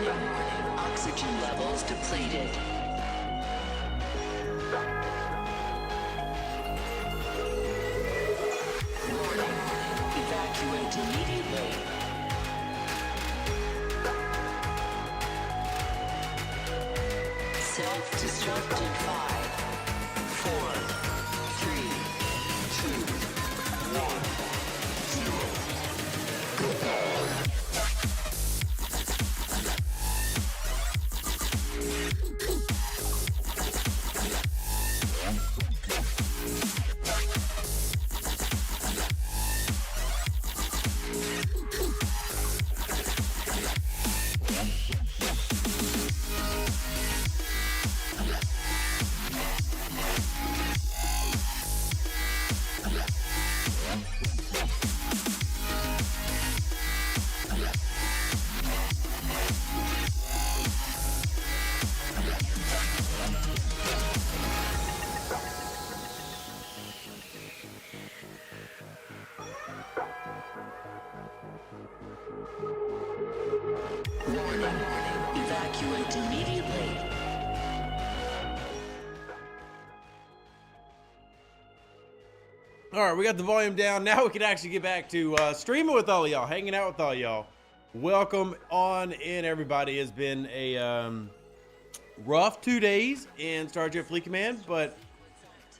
Warning. Oxygen levels depleted. Warning. Evacuate immediately. Self-destruct in 5, 4, 3, 2, 1, 0. Goodbye. Warning. Evacuate immediately. All right, we got the volume down. Now we can actually get back to streaming with all y'all, hanging out with all y'all. Welcome on in, everybody. It's been a rough 2 days in Starship Fleet Command, but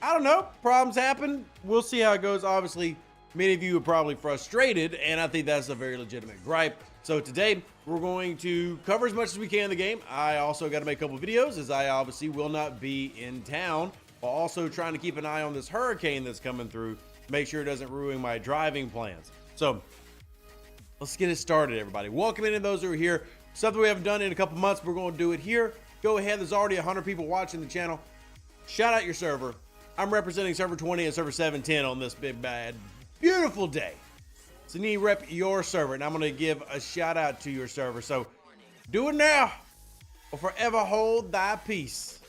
I don't know. Problems happen. We'll see how it goes. Obviously, many of you are probably frustrated, and I think that's a very legitimate gripe. So today, we're going to cover as much as we can in the game. I also got to make a couple videos, as I obviously will not be in town, while also trying to keep an eye on this hurricane that's coming through, make sure it doesn't ruin my driving plans. So let's get it started, everybody. Welcome in to those who are here. Something we haven't done in a couple months, we're going to do it here. Go ahead. There's already 100 people watching the channel. Shout out your server. I'm representing server 20 and server 710 on this big, bad, beautiful day. So you need to rep your server, and I'm going to give a shout out to your server. So do it now or forever hold thy peace.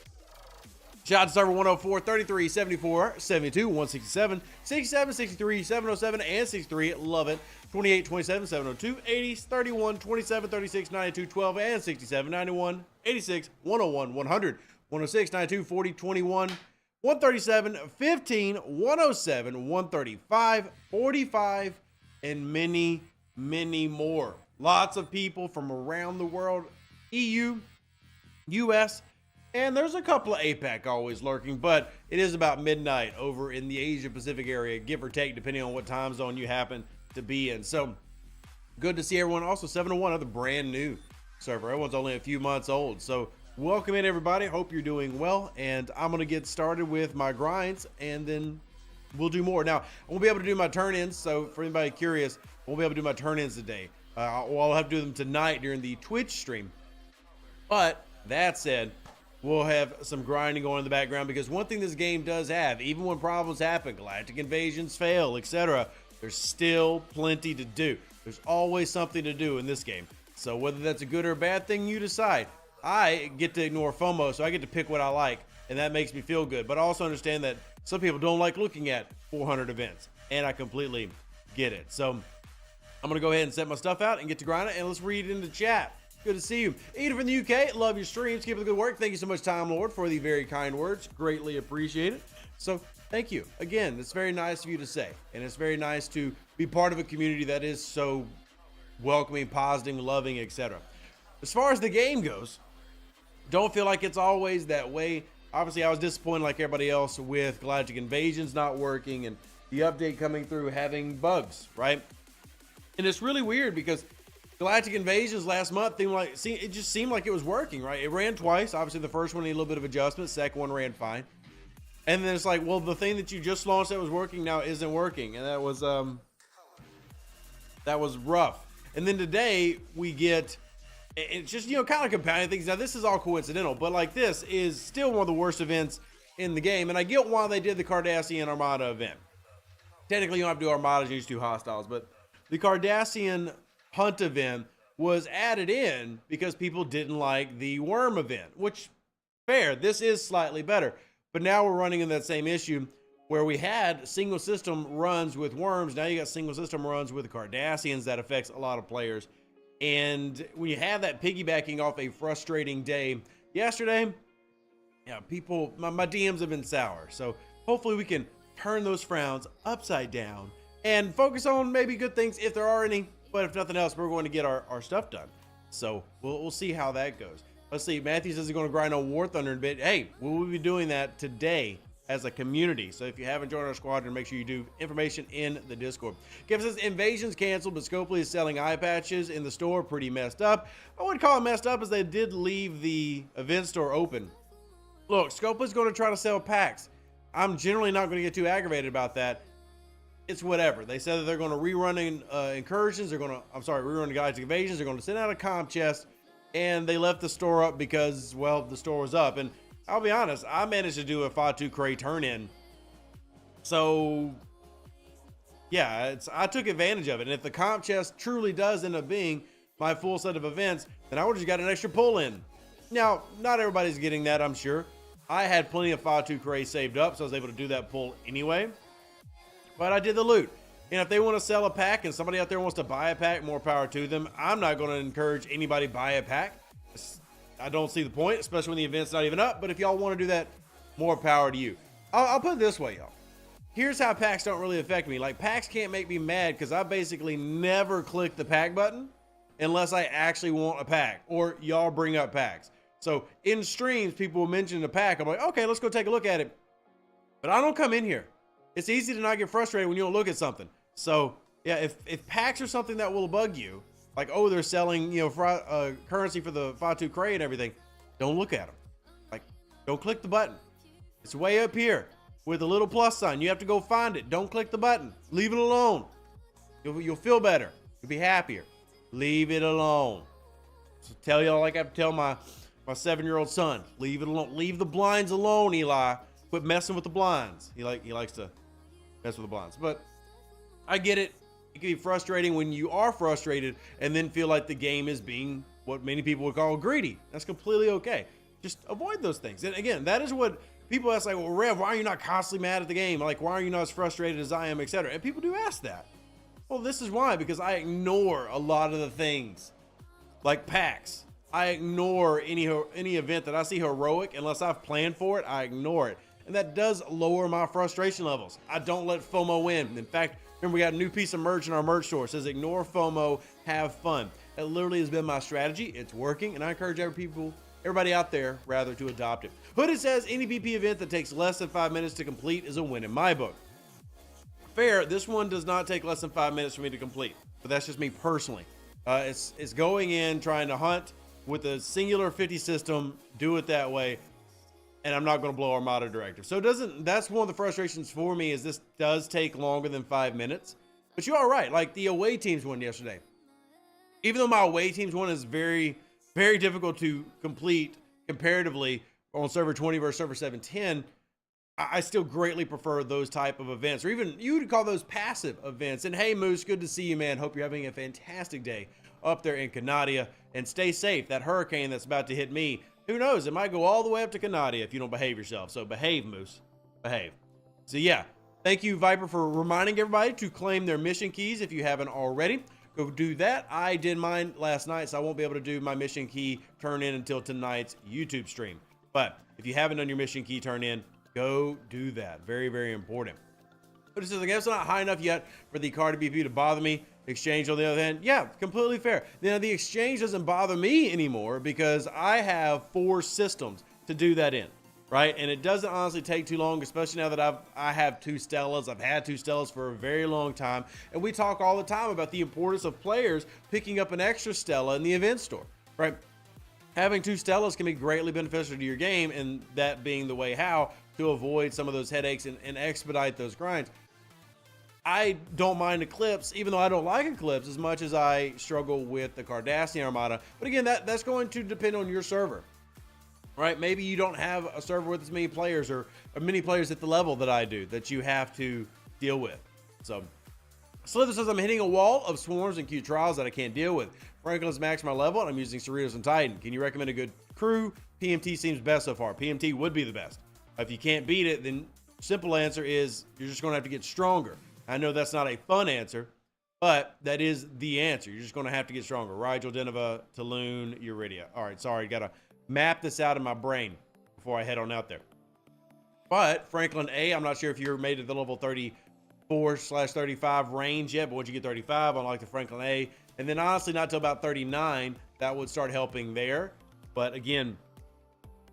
Shout out to server 104, 33, 74, 72, 167, 67, 63, 707, and 63. Love it. 28, 27, 702, 80, 31, 27, 36, 92, 12, and 67, 91, 86, 101, 100, 106, 92, 40, 21, 137, 15, 107, 135, 45, and many, many more. Lots of people from around the world, EU, US, and there's a couple of APAC always lurking, but it is about midnight over in the Asia Pacific area, give or take, depending on what time zone you happen to be in. So good to see everyone. Also 701, another brand new server. Everyone's only a few months old. So welcome in, everybody. Hope you're doing well, and I'm going to get started with my grinds, and then we'll do more. Now, I won't be able to do my turn-ins, so for anybody curious, I won't be able to do my turn-ins today. I'll have to do them tonight during the Twitch stream. But that said, we'll have some grinding going in the background, because one thing this game does have, even when problems happen, galactic invasions fail, etc., there's still plenty to do. There's always something to do in this game. So whether that's a good or a bad thing, you decide. I get to ignore FOMO, so I get to pick what I like, and that makes me feel good. But I also understand that some people don't like looking at 400 events, and I completely get it. So I'm going to go ahead and set my stuff out and get to grinding, and let's read it in the chat. Good to see you. Edith from the UK, love your streams. Keep up the good work. Thank you so much, Time Lord, for the very kind words. Greatly appreciate it. So thank you. Again, it's very nice of you to say, and it's very nice to be part of a community that is so welcoming, positive, loving, etc. As far as the game goes, don't feel like it's always that way. Obviously, I was disappointed like everybody else with Galactic Invasions not working and the update coming through having bugs, right? And it's really weird because Galactic Invasions last month it just seemed like it was working, right? It ran twice. Obviously, the first one needed a little bit of adjustment. Second one ran fine. And then it's like, well, the thing that you just launched that was working now isn't working. And that was rough. And then today we get, it's just, you know, kind of compounding things. Now, this is all coincidental, but like this is still one of the worst events in the game. And I get why they did the Cardassian Armada event. Technically, you don't have to do Armadas, you just do hostiles. But the Cardassian hunt event was added in because people didn't like the worm event, which, fair, this is slightly better. But now we're running in that same issue where we had single system runs with worms. Now you got single system runs with Cardassians that affects a lot of players. And when you have that piggybacking off a frustrating day yesterday, yeah, people, my DMs have been sour. So hopefully we can turn those frowns upside down and focus on maybe good things if there are any. But if nothing else, we're going to get our stuff done. So we'll see how that goes. Let's see. Matthew says he's going to grind on War Thunder in a bit. Hey, we'll be doing that today as a community. So if you haven't joined our squadron, make sure you do. Information in the Discord. Kevin says invasion's canceled, but Scopely is selling eye patches in the store. Pretty messed up. I wouldn't call it messed up as they did leave the event store open. Look, Scopely's going to try to sell packs. I'm generally not going to get too aggravated about that. It's whatever. They said that they're going to rerun incursions. They're going to, rerun the Galactic invasions. They're going to send out a comp chest, and they left the store up because, well, the store was up. And I'll be honest, I managed to do a 5-2 Cray turn-in. So, yeah, I took advantage of it. And if the comp chest truly does end up being my full set of events, then I would have just got an extra pull-in. Now, not everybody's getting that, I'm sure. I had plenty of 5-2 Cray saved up, so I was able to do that pull anyway. But I did the loot. And if they want to sell a pack and somebody out there wants to buy a pack, more power to them. I'm not going to encourage anybody to buy a pack. I don't see the point, especially when the event's not even up. But if y'all want to do that, more power to you. I'll put it this way, y'all. Here's how packs don't really affect me. Like, packs can't make me mad because I basically never click the pack button unless I actually want a pack or y'all bring up packs. So in streams, people will mention a pack. I'm like, okay, let's go take a look at it. But I don't come in here. It's easy to not get frustrated when you don't look at something. So yeah, if packs are something that will bug you, like, oh, they're selling, currency for the 5-2 Cray and everything, don't look at them. Like, don't click the button. It's way up here with a little plus sign. You have to go find it. Don't click the button. Leave it alone. You'll feel better. You'll be happier. Leave it alone. So tell y'all like I tell my 7-year-old son, leave it alone. Leave the blinds alone, Eli. Quit messing with the blinds. He likes to mess with the blinds. But I get it. It can be frustrating when you are frustrated and then feel like the game is being what many people would call greedy. That's completely okay. Just avoid those things. And again, that is what people ask, like, well, Rev, why are you not constantly mad at the game? Like, why are you not as frustrated as I am, etc. And people do ask that. Well, this is why, because I ignore a lot of the things like packs. I ignore any event that I see heroic. Unless I've planned for it, I ignore it. And that does lower my frustration levels. I don't let FOMO win. In fact, remember, we got a new piece of merch in our merch store. It says, ignore FOMO, have fun. That literally has been my strategy. It's working, and I encourage everybody out there, rather, to adopt it. Hooded says, any BP event that takes less than 5 minutes to complete is a win in my book. Fair, this one does not take less than 5 minutes for me to complete, but that's just me personally. It's going in, trying to hunt with a singular 50 system, do it that way, and I'm not going to blow Armada Directive. So that's one of the frustrations for me, is this does take longer than 5 minutes. But you are right, like the away teams won yesterday. Even though my away teams one is very, very difficult to complete comparatively on server 20 versus server 710, I still greatly prefer those type of events, or even you would call those passive events. And hey, Moose, good to see you, man. Hope you're having a fantastic day up there in Canadia, and stay safe. That hurricane that's about to hit me, who knows? It might go all the way up to Canadia if you don't behave yourself. So behave, Moose. Behave. So yeah, thank you, Viper, for reminding everybody to claim their mission keys if you haven't already. Go do that. I did mine last night, so I won't be able to do my mission key turn in until tonight's YouTube stream. But if you haven't done your mission key turn in, go do that. Very, very important. But it says, I guess it's not high enough yet for the card BP to bother me. Exchange, on the other hand, yeah, completely fair. Now, the exchange doesn't bother me anymore because I have 4 systems to do that in, right? And it doesn't honestly take too long, especially now that I have 2 Stellas. I've had 2 Stellas for a very long time. And we talk all the time about the importance of players picking up an extra Stella in the event store, right? Having 2 Stellas can be greatly beneficial to your game, and that being the way how to avoid some of those headaches and expedite those grinds. I don't mind Eclipse, even though I don't like Eclipse as much as I struggle with the Cardassian Armada. But again, that's going to depend on your server, right? Maybe you don't have a server with as many players or many players at the level that I do that you have to deal with. So Slither says, I'm hitting a wall of swarms and Q trials that I can't deal with. Franklin's maxed my level, and I'm using Cerritos and Titan. Can you recommend a good crew? PMT seems best so far. PMT would be the best. If you can't beat it, then simple answer is you're just going to have to get stronger. I know that's not a fun answer, but that is the answer. You're just going to have to get stronger. Rigel, Deneva, Tulun, Uridia. All right, sorry, got to map this out in my brain before I head on out there. But Franklin A, I'm not sure if you're made at the level 34/35 range yet, but once you get 35, unlock the Franklin A. And then honestly, not till about 39, that would start helping there. But again,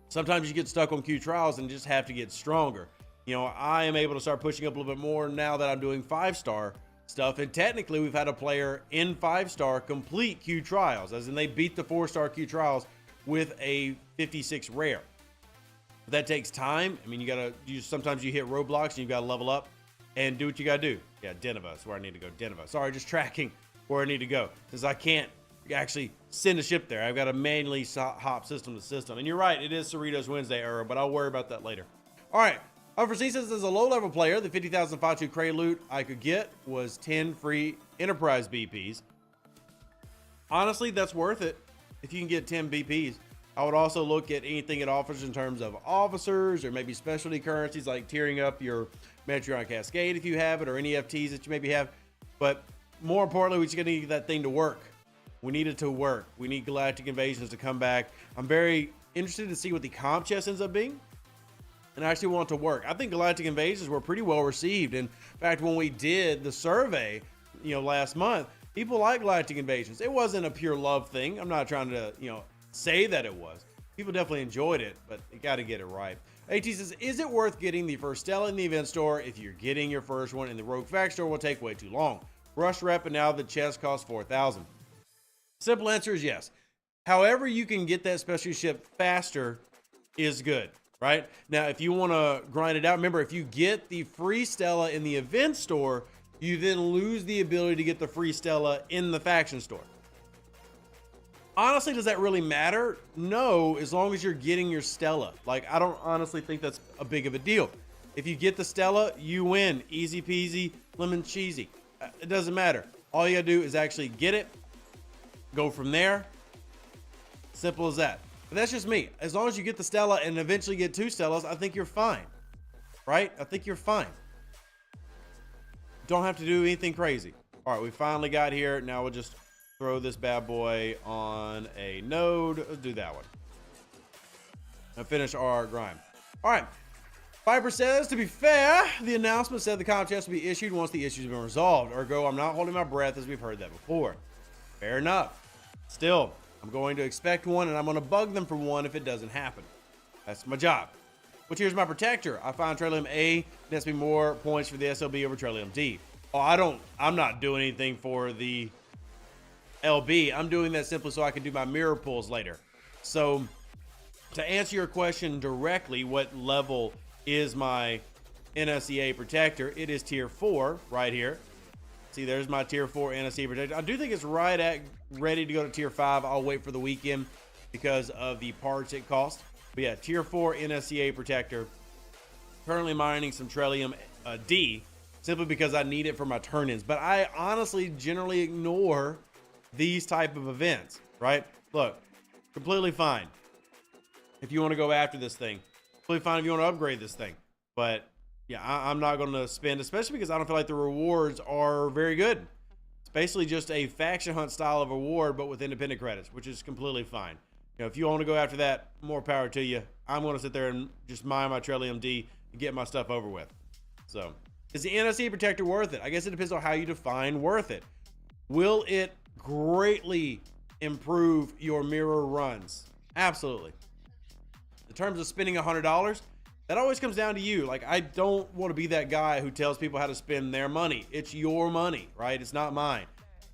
sometimes you get stuck on Q trials and just have to get stronger. You know, I am able to start pushing up a little bit more now that I'm doing 5-star stuff. And technically, we've had a player in 5-star complete Q trials, as in they beat the 4-star Q trials with a 56 rare. But that takes time. I mean, sometimes you hit roadblocks and you gotta level up and do what you gotta do. Yeah, Deneva is where I need to go. Deneva. Sorry, just tracking where I need to go, because I can't actually send a ship there. I've got to manually hop system to system. And you're right, it is Cerritos Wednesday error, but I'll worry about that later. All right. Unforeseen says, as a low-level player, the 50,000 Fatu Cray loot I could get was 10 free Enterprise BPs. Honestly, that's worth it if you can get 10 BPs. I would also look at anything it offers in terms of officers or maybe specialty currencies like tearing up your Metreon Cascade if you have it, or any FTs that you maybe have. But more importantly, we just got to need that thing to work. We need it to work. We need Galactic Invasions to come back. I'm very interested to see what the comp chest ends up being, and I actually want it to work. I think Galactic Invasions were pretty well received. In fact, when we did the survey, last month, people like Galactic Invasions. It wasn't a pure love thing. I'm not trying to, say that it was. People definitely enjoyed it, but you got to get it right. AT says, is it worth getting the first Stella in the event store if you're getting your first one in the Rogue Fact store will take way too long? Rush rep, and now the chest costs 4,000. Simple answer is yes. However you can get that special ship faster is good, right? Now, if you want to grind it out, remember, if you get the free Stella in the event store, you then lose the ability to get the free Stella in the faction store. Honestly, does that really matter? No, as long as you're getting your Stella. Like, I don't honestly think that's a big of a deal. If you get the Stella, you win. Easy peasy, lemon cheesy. It doesn't matter. All you gotta do is actually get it, go from there. Simple as that. But that's just me. As long as you get the Stella and eventually get 2 Stellas, I think you're fine. Right? I think you're fine. Don't have to do anything crazy. All right, we finally got here. Now we'll just throw this bad boy on a node. Let's do that one. And finish our grind. All right. Viper says, to be fair, the announcement said the comp chest will be issued once the issues have been resolved. Ergo, I'm not holding my breath, as we've heard that before. Fair enough. Still, I'm going to expect one, and I'm going to bug them for one if it doesn't happen. That's my job. Which here's my protector. I find Trillium A nets me more points for the SLB over Trillium D. Oh, I'm not doing anything for the LB. I'm doing that simply so I can do my mirror pulls later. So, to answer your question directly, what level is my NSEA Protector? It is tier 4 right here. See, there's my tier 4 NSEA Protector. I do think it's right at ready to go to tier 5. I'll wait for the weekend because of the parts it costs. But yeah, tier 4 NSEA Protector. Currently mining some Trillium D simply because I need it for my turn-ins. But I honestly generally ignore these type of events, right? Look, completely fine if you want to go after this thing. Completely fine if you want to upgrade this thing. But yeah, I'm not going to spend, especially because I don't feel like the rewards are very good. It's basically just a faction hunt style of reward, but with independent credits, which is completely fine. If you want to go after that, more power to you. I'm going to sit there and just mine my Trillium D and get my stuff over with. So, is the NSE Protector worth it? I guess it depends on how you define worth it. Will it greatly improve your mirror runs? Absolutely. In terms of spending $100, that always comes down to you. Like, I don't want to be that guy who tells people how to spend their money. It's your money, right? It's not mine.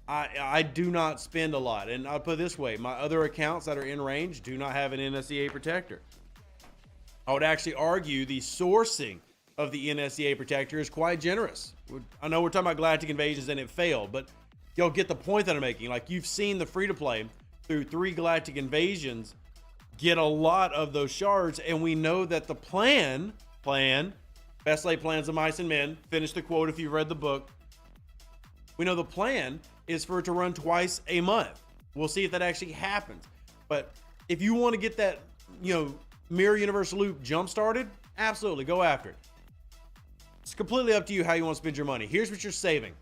I do not spend a lot. And I'll put it this way. My other accounts that are in range do not have an NSEA Protector. I would actually argue the sourcing of the NSEA Protector is quite generous. I know we're talking about Galactic Invasions and it failed, but y'all get the point that I'm making. Like, you've seen the free-to-play through 3 Galactic Invasions get a lot of those shards, and we know that the plan, best laid plans of mice and men, finish the quote if you've read the book. We know the plan is for it to run twice a month. We'll see if that actually happens. But if you want to get that, Mirror Universe loop jump started, absolutely go after it. It's completely up to you how you want to spend your money. Here's what you're saving.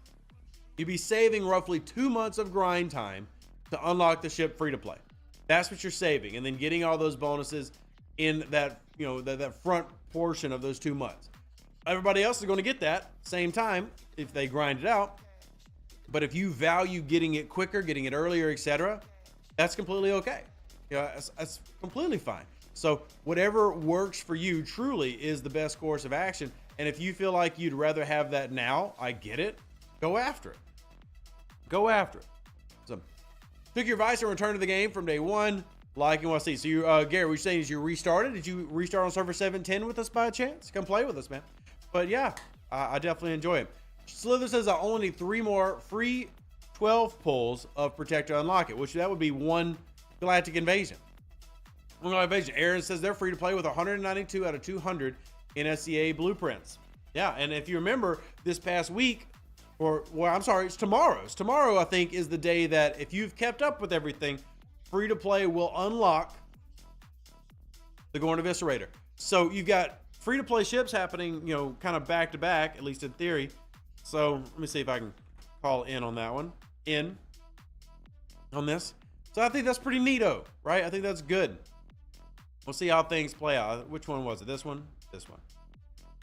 you'd be saving roughly 2 months of grind time to unlock the ship free to play. That's what you're saving, and then getting all those bonuses in that, you know, that front portion of those 2 months. Everybody else is going to get that same time if they grind it out. But if you value getting it quicker, getting it earlier, etc., that's completely okay. You know, that's completely fine. So whatever works for you truly is the best course of action. And if you feel like you'd rather have that now, I get it. Go after it. Go after it. So took your advice and returned to the game from day one. Liking what I see. So you, Gary, what you're saying is you restarted? Did you restart on server 710 with us by chance? Come play with us, man. But yeah, I definitely enjoy it. Slither says I only need 3 more free 12 pulls of Protector unlock it, which that would be 1 Galactic Invasion. 1 Galactic Invasion. Aaron says they're free to play with 192 out of 200 NSEA blueprints. Yeah, and if you remember this past week, or well, I'm sorry, it's tomorrow. Tomorrow, I think, is the day that if you've kept up with everything, free to play will unlock the Gorn Eviscerator. So you've got free to play ships happening, you know, kind of back to back, at least in theory. So let me see if I can call in on that one. In on this. So I think that's pretty neato, right? I think that's good. We'll see how things play out. Which one was it? This one? This one.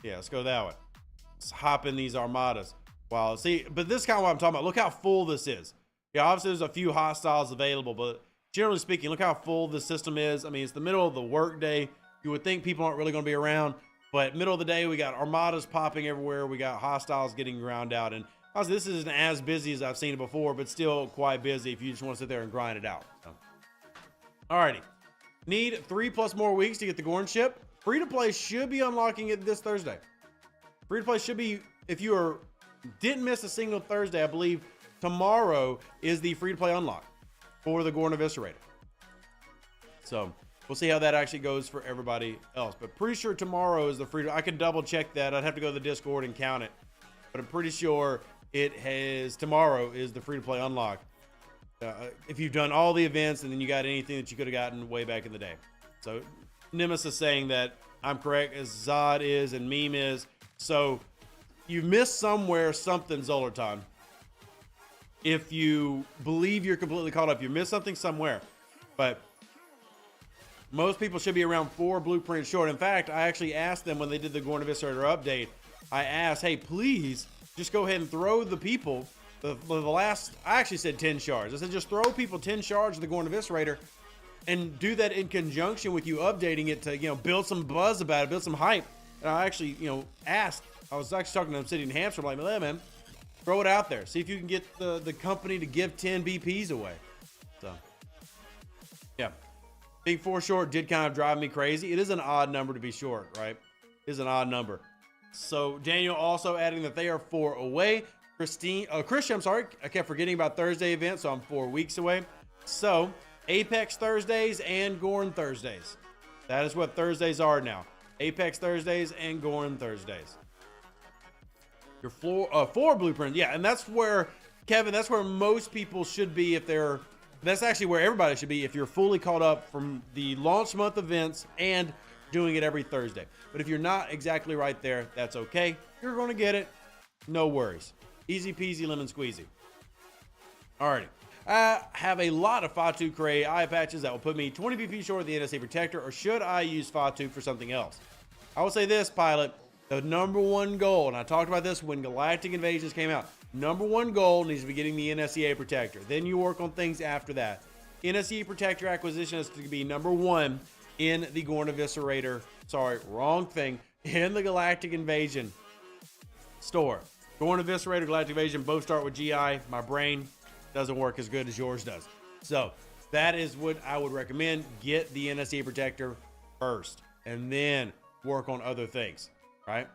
Yeah, let's go that way. Let's hop in these armadas. Wow, see, but this is kind of what I'm talking about. Look how full this is. Yeah, obviously there's a few hostiles available, but generally speaking, look how full this system is. I mean, it's the middle of the workday. You would think people aren't really going to be around, but middle of the day, we got armadas popping everywhere. We got hostiles getting ground out, and honestly, this isn't as busy as I've seen it before, but still quite busy if you just want to sit there and grind it out. So. Alrighty. Need 3+ more weeks to get the Gorn ship. Free to play should be unlocking it this Thursday. Free to play should be, if you didn't miss a single Thursday, I believe tomorrow is the free to play unlock for the Gorn Eviscerator. So we'll see how that actually goes for everybody else. But pretty sure tomorrow is the free to, I can double check that. I'd have to go to the Discord and count it. But I'm pretty sure it has, tomorrow is the free to play unlock. If you've done all the events and then you got anything that you could have gotten way back in the day. So Nimbus is saying that I'm correct, as Zod is and Meme is. So you missed somewhere something, Zolarton. If you believe you're completely caught up, you missed something somewhere. But most people should be around 4 blueprints short. In fact, I actually asked them when they did the Gorn Eviscerator update, I asked, hey, please just go ahead and throw the people the last, I actually said 10 shards. I said, just throw people 10 shards of the Gorn Eviscerator and do that in conjunction with you updating it to, you know, build some buzz about it, build some hype. And I actually, you know, asked, I was actually talking to Obsidian Hamster, I'm like, hey, man, throw it out there. See if you can get the company to give 10 BPs away. So, yeah. Being 4 short did kind of drive me crazy. It is an odd number to be short, right? It is an odd number. So Daniel also adding that they are 4 away. Christian, I'm sorry, I kept forgetting about Thursday event, so I'm 4 weeks away. So Apex Thursdays and Gorn Thursdays. That is what Thursdays are now. Apex Thursdays and Gorn Thursdays. Your 4 blueprint, yeah, and that's where, Kevin, that's where most people should be if they're, that's actually where everybody should be if you're fully caught up from the launch month events and doing it every Thursday. But if you're not exactly right there, that's okay. You're going to get it. No worries. Easy peasy lemon squeezy. Alrighty. I have a lot of Fatu Cray eye patches that will put me 20 BP short of the NSEA Protector, or should I use Fatu for something else? I will say this, Pilot. The #1 goal, and I talked about this when Galactic Invasions came out, #1 goal needs to be getting the NSEA Protector. Then you work on things after that. NSEA Protector acquisition is to be #1 in the Gorn Eviscerator. Sorry, wrong thing. In the Galactic Invasion store. Gorn Eviscerator, Galactic Invasion, both start with GI. My brain doesn't work as good as yours does. So that is what I would recommend. Get the NSEA Protector first, and then work on other things, right?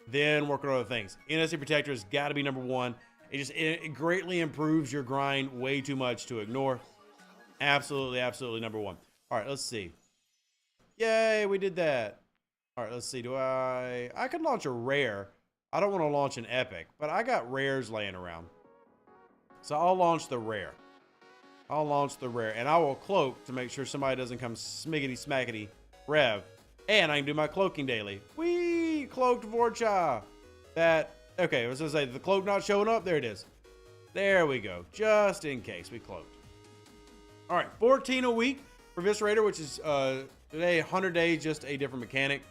Then work on other things. NSEA Protector has got to be #1. It greatly improves your grind way too much to ignore. Absolutely, absolutely #1. All right, let's see. Yay, we did that. All right, let's see. I could launch a rare. I don't want to launch an epic, but I got rares laying around. So I'll launch the rare. I'll launch the rare, and I will cloak to make sure somebody doesn't come smiggity smackety rev. And I can do my cloaking daily. Whee! Cloaked Vorcha. Okay, I was going to say, the cloak not showing up. There it is. There we go. Just in case we closed. All right, 14 a week for eviscerator, which is today 100 days, just a different mechanic.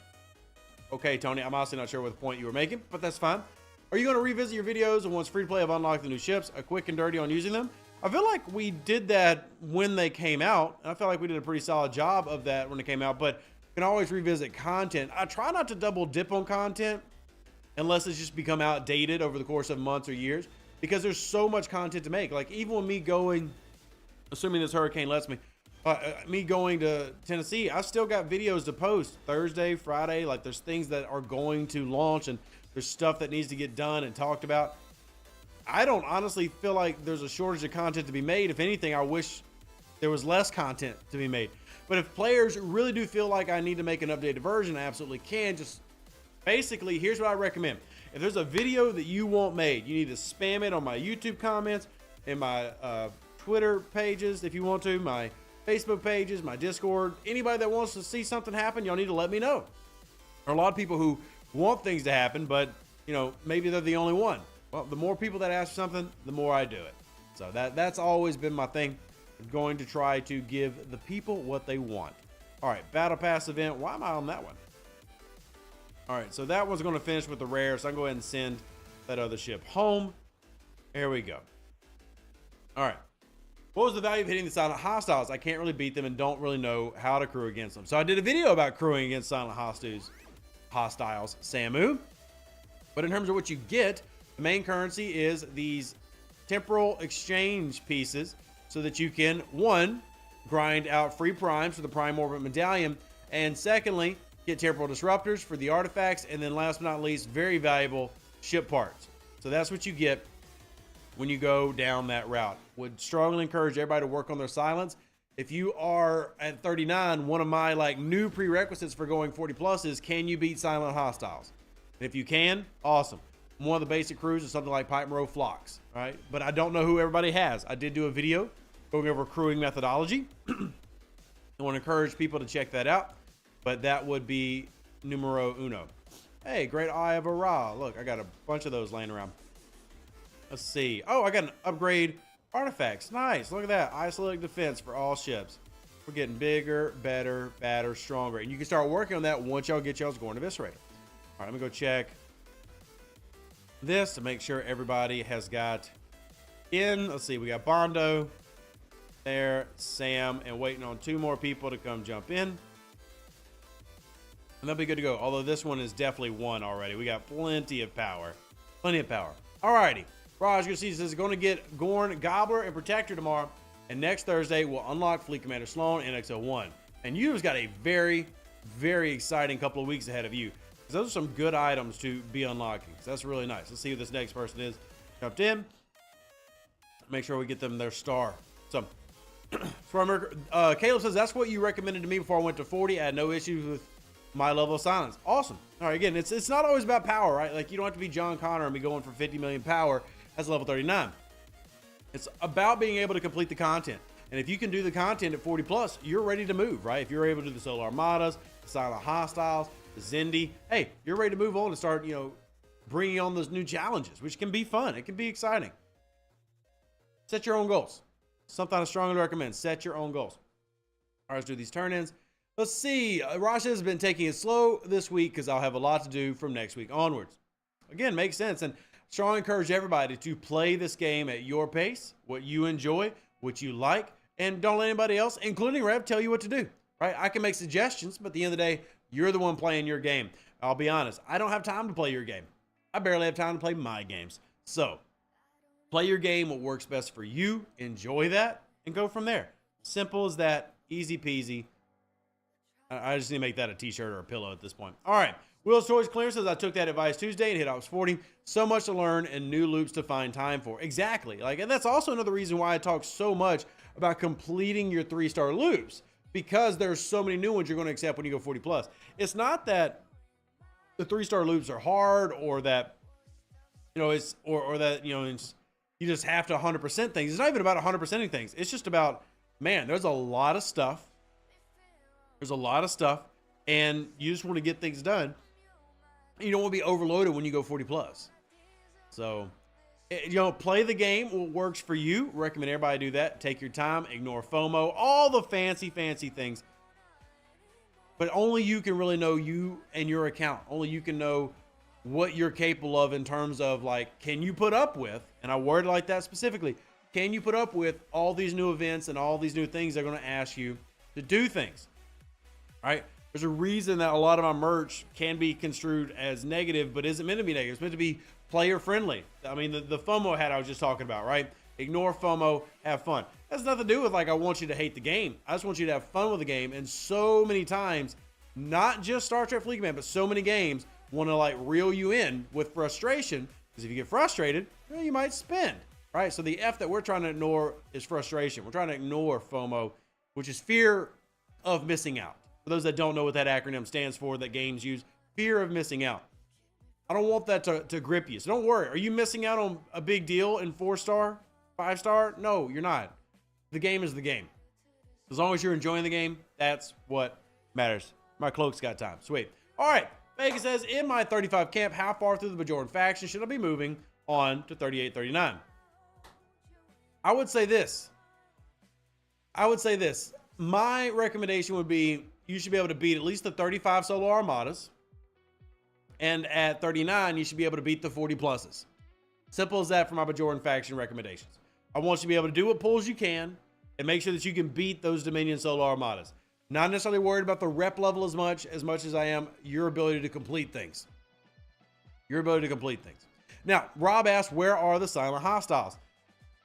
Okay, Tony, I'm honestly not sure what the point you were making, but that's fine. Are you going to revisit your videos and once Freetoplay have unlocked the new ships, a quick and dirty on using them? I feel like we did that when they came out, and I feel like we did a pretty solid job of that when it came out, but you can always revisit content. I try not to double dip on content unless it's just become outdated over the course of months or years, because there's so much content to make. Like even with me going, assuming this hurricane lets me, me going to Tennessee, I still got videos to post Thursday, Friday. Like there's things that are going to launch and there's stuff that needs to get done and talked about. I don't honestly feel like there's a shortage of content to be made. If anything, I wish there was less content to be made. But if players really do feel like I need to make an updated version, I absolutely can. Just basically, here's what I recommend. If there's a video that you want made, you need to spam it on my YouTube comments, in my Twitter pages if you want to, my Facebook pages, my Discord. Anybody that wants to see something happen, y'all need to let me know. There are a lot of people who want things to happen, but you know, maybe they're the only one. Well, the more people that ask for something, the more I do it. So that's always been my thing. I'm going to try to give the people what they want. All right, Battle Pass event. Why am I on that one? All right, so that one's going to finish with the rare, so I can go ahead and send that other ship home. There we go. All right. What was the value of hitting the silent hostiles? I can't really beat them and don't really know how to crew against them. So I did a video about crewing against silent hostiles, Samu. But in terms of what you get, the main currency is these temporal exchange pieces so that you can, one, grind out free primes for the Prime Orbit Medallion, and secondly, get temporal disruptors for the artifacts, and then last but not least, very valuable ship parts. So that's what you get when you go down that route. Would strongly encourage everybody to work on their silence. If you are at 39, one of my like new prerequisites for going 40 plus is, can you beat silent hostiles? And if you can, awesome. One of the basic crews is something like Pipe Row Flocks, right? But I don't know who everybody has. I did do a video going over crewing methodology. I want to encourage people to check that out, but that would be numero uno. Hey, Great Eye of Ra. Look, I got a bunch of those laying around. Let's see. Oh, I got an upgrade artifacts. Nice. Look at that. Isolated defense for all ships. We're getting bigger, better, badder, stronger. And you can start working on that once y'all get y'all's going to eviscerator. All right, let me go check this to make sure everybody has got in. Let's see. We got Bondo there, Sam, and waiting on 2 more people to come jump in. And they'll be good to go. Although this one is definitely 1 already. We got plenty of power. Plenty of power. All righty. Raj, you see, says going to get Gorn, Gobbler, and Protector tomorrow. And next Thursday, we'll unlock Fleet Commander Sloan and XO1. And you've got a very, very exciting couple of weeks ahead of you. Because those are some good items to be unlocking. So that's really nice. Let's see who this next person is. Jumped in. Make sure we get them their star. So, Caleb says, that's what you recommended to me before I went to 40. I had no issues with my level of silence. Awesome. All right, again, it's not always about power, right? Like, you don't have to be John Connor and be going for 50 million power. That's level 39. It's about being able to complete the content. And if you can do the content at 40 plus, you're ready to move, right? If you're able to do the Solar Armadas, the Silent Hostiles, the Zindi, hey, you're ready to move on and start, bringing on those new challenges, which can be fun. It can be exciting. Set your own goals. Something I strongly recommend. Set your own goals. All right, let's do these turn-ins. Let's see. Rasha has been taking it slow this week because I'll have a lot to do from next week onwards. Again, makes sense. And strongly encourage everybody to play this game at your pace, what you enjoy, what you like, and don't let anybody else, including Rev, tell you what to do, right? I can make suggestions, but at the end of the day, you're the one playing your game. I'll be honest. I don't have time to play your game. I barely have time to play my games. So play your game, what works best for you, enjoy that, and go from there. Simple as that, easy peasy. I just need to make that a t-shirt or a pillow at this point. All right. Will's Toys Clear says, I took that advice Tuesday and hit Ops 40. So much to learn and new loops to find time for. Exactly. And that's also another reason why I talk so much about completing your 3-star loops, because there's so many new ones you're going to accept when you go 40 plus. It's not that the 3-star loops are hard or that, it's, or that, it's, you just have to 100% things. It's not even about 100%ing things. It's just about, man, there's a lot of stuff. There's a lot of stuff, and you just want to get things done. You don't want to be overloaded when you go 40 plus. So You know, play the game. What works for you. Recommend everybody do that. Take your time. Ignore FOMO. All the fancy things. But only you can really know you and your account. Only you can know what you're capable of in terms of, like, can you put up with, and I word like that specifically, can you put up with all these new events and all these new things they're going to ask you to do things, right? There's a reason that a lot of my merch can be construed as negative, but isn't meant to be negative. It's meant to be player friendly. I mean, the FOMO hat I was just talking about, right? Ignore FOMO, have fun. That's nothing to do with, like, I want you to hate the game. I just want you to have fun with the game. And so many times, not just Star Trek Fleet Command, but so many games want to, like, reel you in with frustration, because if you get frustrated, well, you might spend, right? So the F that we're trying to ignore is frustration. We're trying to ignore FOMO, which is fear of missing out. For those that don't know what that acronym stands for that games use, fear of missing out. I don't want that to grip you. So don't worry. Are you missing out on a big deal in 4-star, 5-star? No, you're not. The game is the game. As long as you're enjoying the game, that's what matters. My cloak's got time. Sweet. All right. Vegas says, in my 35 camp, how far through the Bajoran faction should I be moving on to 38, 39? I would say this. My recommendation would be you should be able to beat at least the 35 solo armadas. And at 39, you should be able to beat the 40 pluses. Simple as that for my Bajoran faction recommendations. I want you to be able to do what pulls you can and make sure that you can beat those Dominion solo armadas. Not necessarily worried about the rep level as much as I am your ability to complete things. Now, Rob asked, where are the silent hostiles?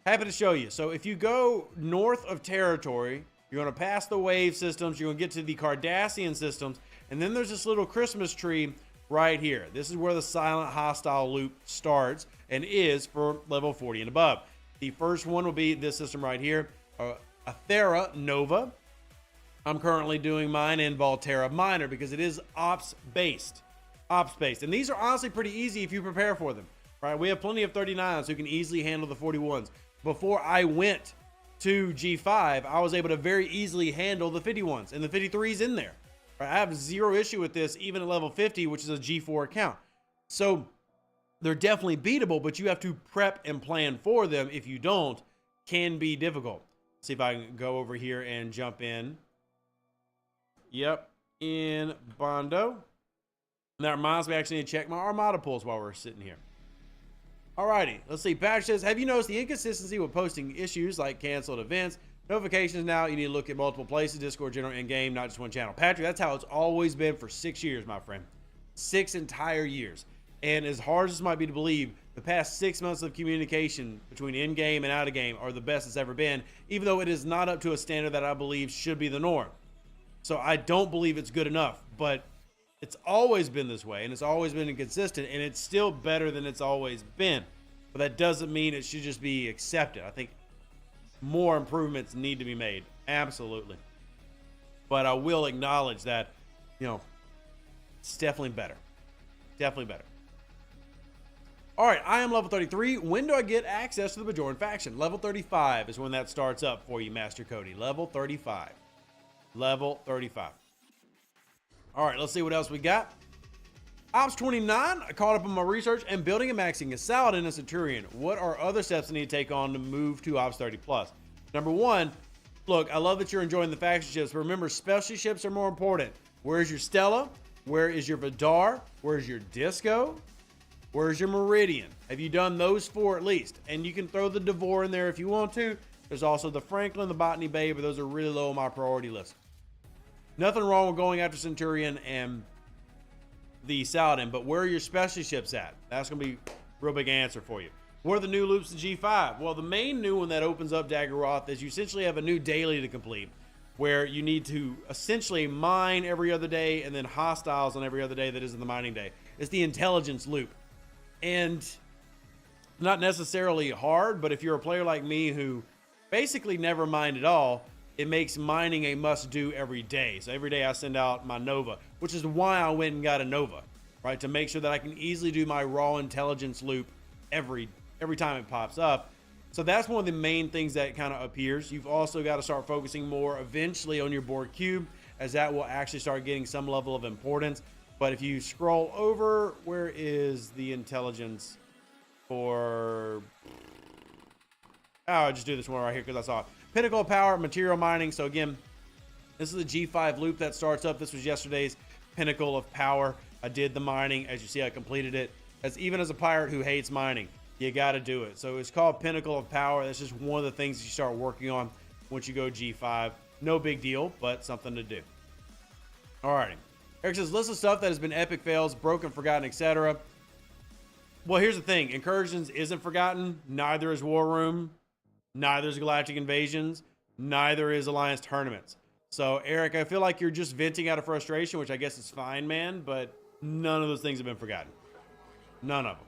Happy to show you. So if you go north of territory, you're going to pass the wave systems, you're going to get to the Cardassian systems, and then there's this little Christmas tree right here. This is where the silent hostile loop starts and is for level 40 and above. The first one will be this system right here, Athera Nova. I'm currently doing mine in Volterra Minor because it is ops based. And these are honestly pretty easy if you prepare for them, right? We have plenty of 39s who can easily handle the 41s. Before I went to G5, I was able to very easily handle the 51s and the 53s in there. I have zero issue with this, even at level 50, which is a G4 account. So they're definitely beatable, but you have to prep and plan for them. If you don't, can be difficult. See if I can go over here and jump in. Yep, in Bondo. And that reminds me, I actually need to check my Armada pulls while we're sitting here. Alrighty, let's see. Patch says, have you noticed the inconsistency with posting issues like canceled events? Notifications now, you need to look at multiple places, Discord, general, and game, not just one channel. Patrick, that's how it's always been for 6 years, my friend. 6 entire years. And as hard as this might be to believe, the past 6 months of communication between in-game and out-of-game are the best it's ever been, even though it is not up to a standard that I believe should be the norm. So I don't believe it's good enough, but it's always been this way, and it's always been inconsistent, and it's still better than it's always been. But that doesn't mean it should just be accepted. I think more improvements need to be made. Absolutely. But I will acknowledge that, you know, it's definitely better. Definitely better. All right, I am level 33. When do I get access to the Bajoran faction? Level 35 is when that starts up for you, Master Cody. Level 35. Level 35. All right, let's see what else we got. Ops 29, I caught up on my research and building and maxing a Saladin and a Centurion. What are other steps I need to take on to move to Ops 30 plus? Number one, look, I love that you're enjoying the faction ships, but remember, specialty ships are more important. Where's your Stella? Where is your Vidar? Where's your Disco? Where's your Meridian? Have you done those 4 at least? And you can throw the Devore in there if you want to. There's also the Franklin, the Botany Bay, but those are really low on my priority list. Nothing wrong with going after Centurion and the Saladin, but where are your specialty ships at? That's going to be a real big answer for you. What are the new loops in G5? Well, the main new one that opens up Daggeroth is you essentially have a new daily to complete where you need to essentially mine every other day and then hostiles on every other day that isn't the mining day. It's the intelligence loop. And not necessarily hard, but if you're a player like me who basically never mined at all, it makes mining a must-do every day. So every day I send out my Nova, which is why I went and got a Nova, right? To make sure that I can easily do my raw intelligence loop every time it pops up. So that's one of the main things that kind of appears. You've also got to start focusing more eventually on your Borg cube, as that will actually start getting some level of importance. But if you scroll over, where is the intelligence for... Oh, I'll just do this one right here because I saw it. Pinnacle of Power, material mining. So again, this is a G5 loop that starts up. This was yesterday's Pinnacle of Power. I did the mining. As you see, I completed it. Even as a pirate who hates mining, you got to do it. So it's called Pinnacle of Power. That's just one of the things you start working on once you go G5. No big deal, but something to do. Alrighty. Eric says, list of stuff that has been epic fails, broken, forgotten, etc. Well, here's the thing. Incursions isn't forgotten. Neither is War Room. Neither is Galactic Invasions. Neither is Alliance Tournaments. So, Eric, I feel like you're just venting out of frustration, which I guess is fine, man, but none of those things have been forgotten. None of them.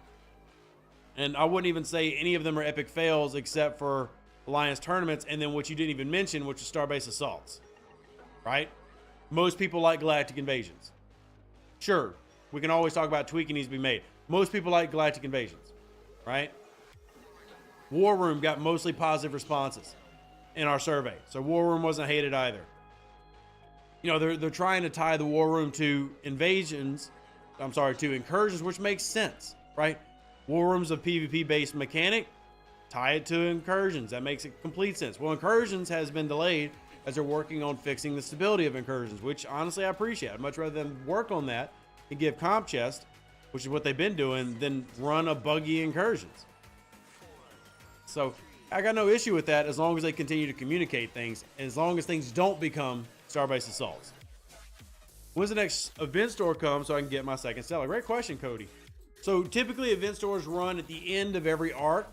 And I wouldn't even say any of them are epic fails except for Alliance Tournaments, and then what you didn't even mention, which is Starbase Assaults. Right? Most people like Galactic Invasions. Sure, we can always talk about tweaking needs to be made. Most people like Galactic Invasions. Right? War Room got mostly positive responses in our survey. So War Room wasn't hated either. You know, they're trying to tie the War Room to incursions, which makes sense, right? War Room's a PvP-based mechanic. Tie it to incursions. That makes it complete sense. Well, incursions has been delayed as they're working on fixing the stability of incursions, which honestly I appreciate. I'd much rather them work on that and give comp chest, which is what they've been doing, than run a buggy incursions. So I got no issue with that as long as they continue to communicate things, and as long as things don't become Starbase Assaults. When's the next event store come so I can get my second seller? Great question, Cody. So typically event stores run at the end of every arc.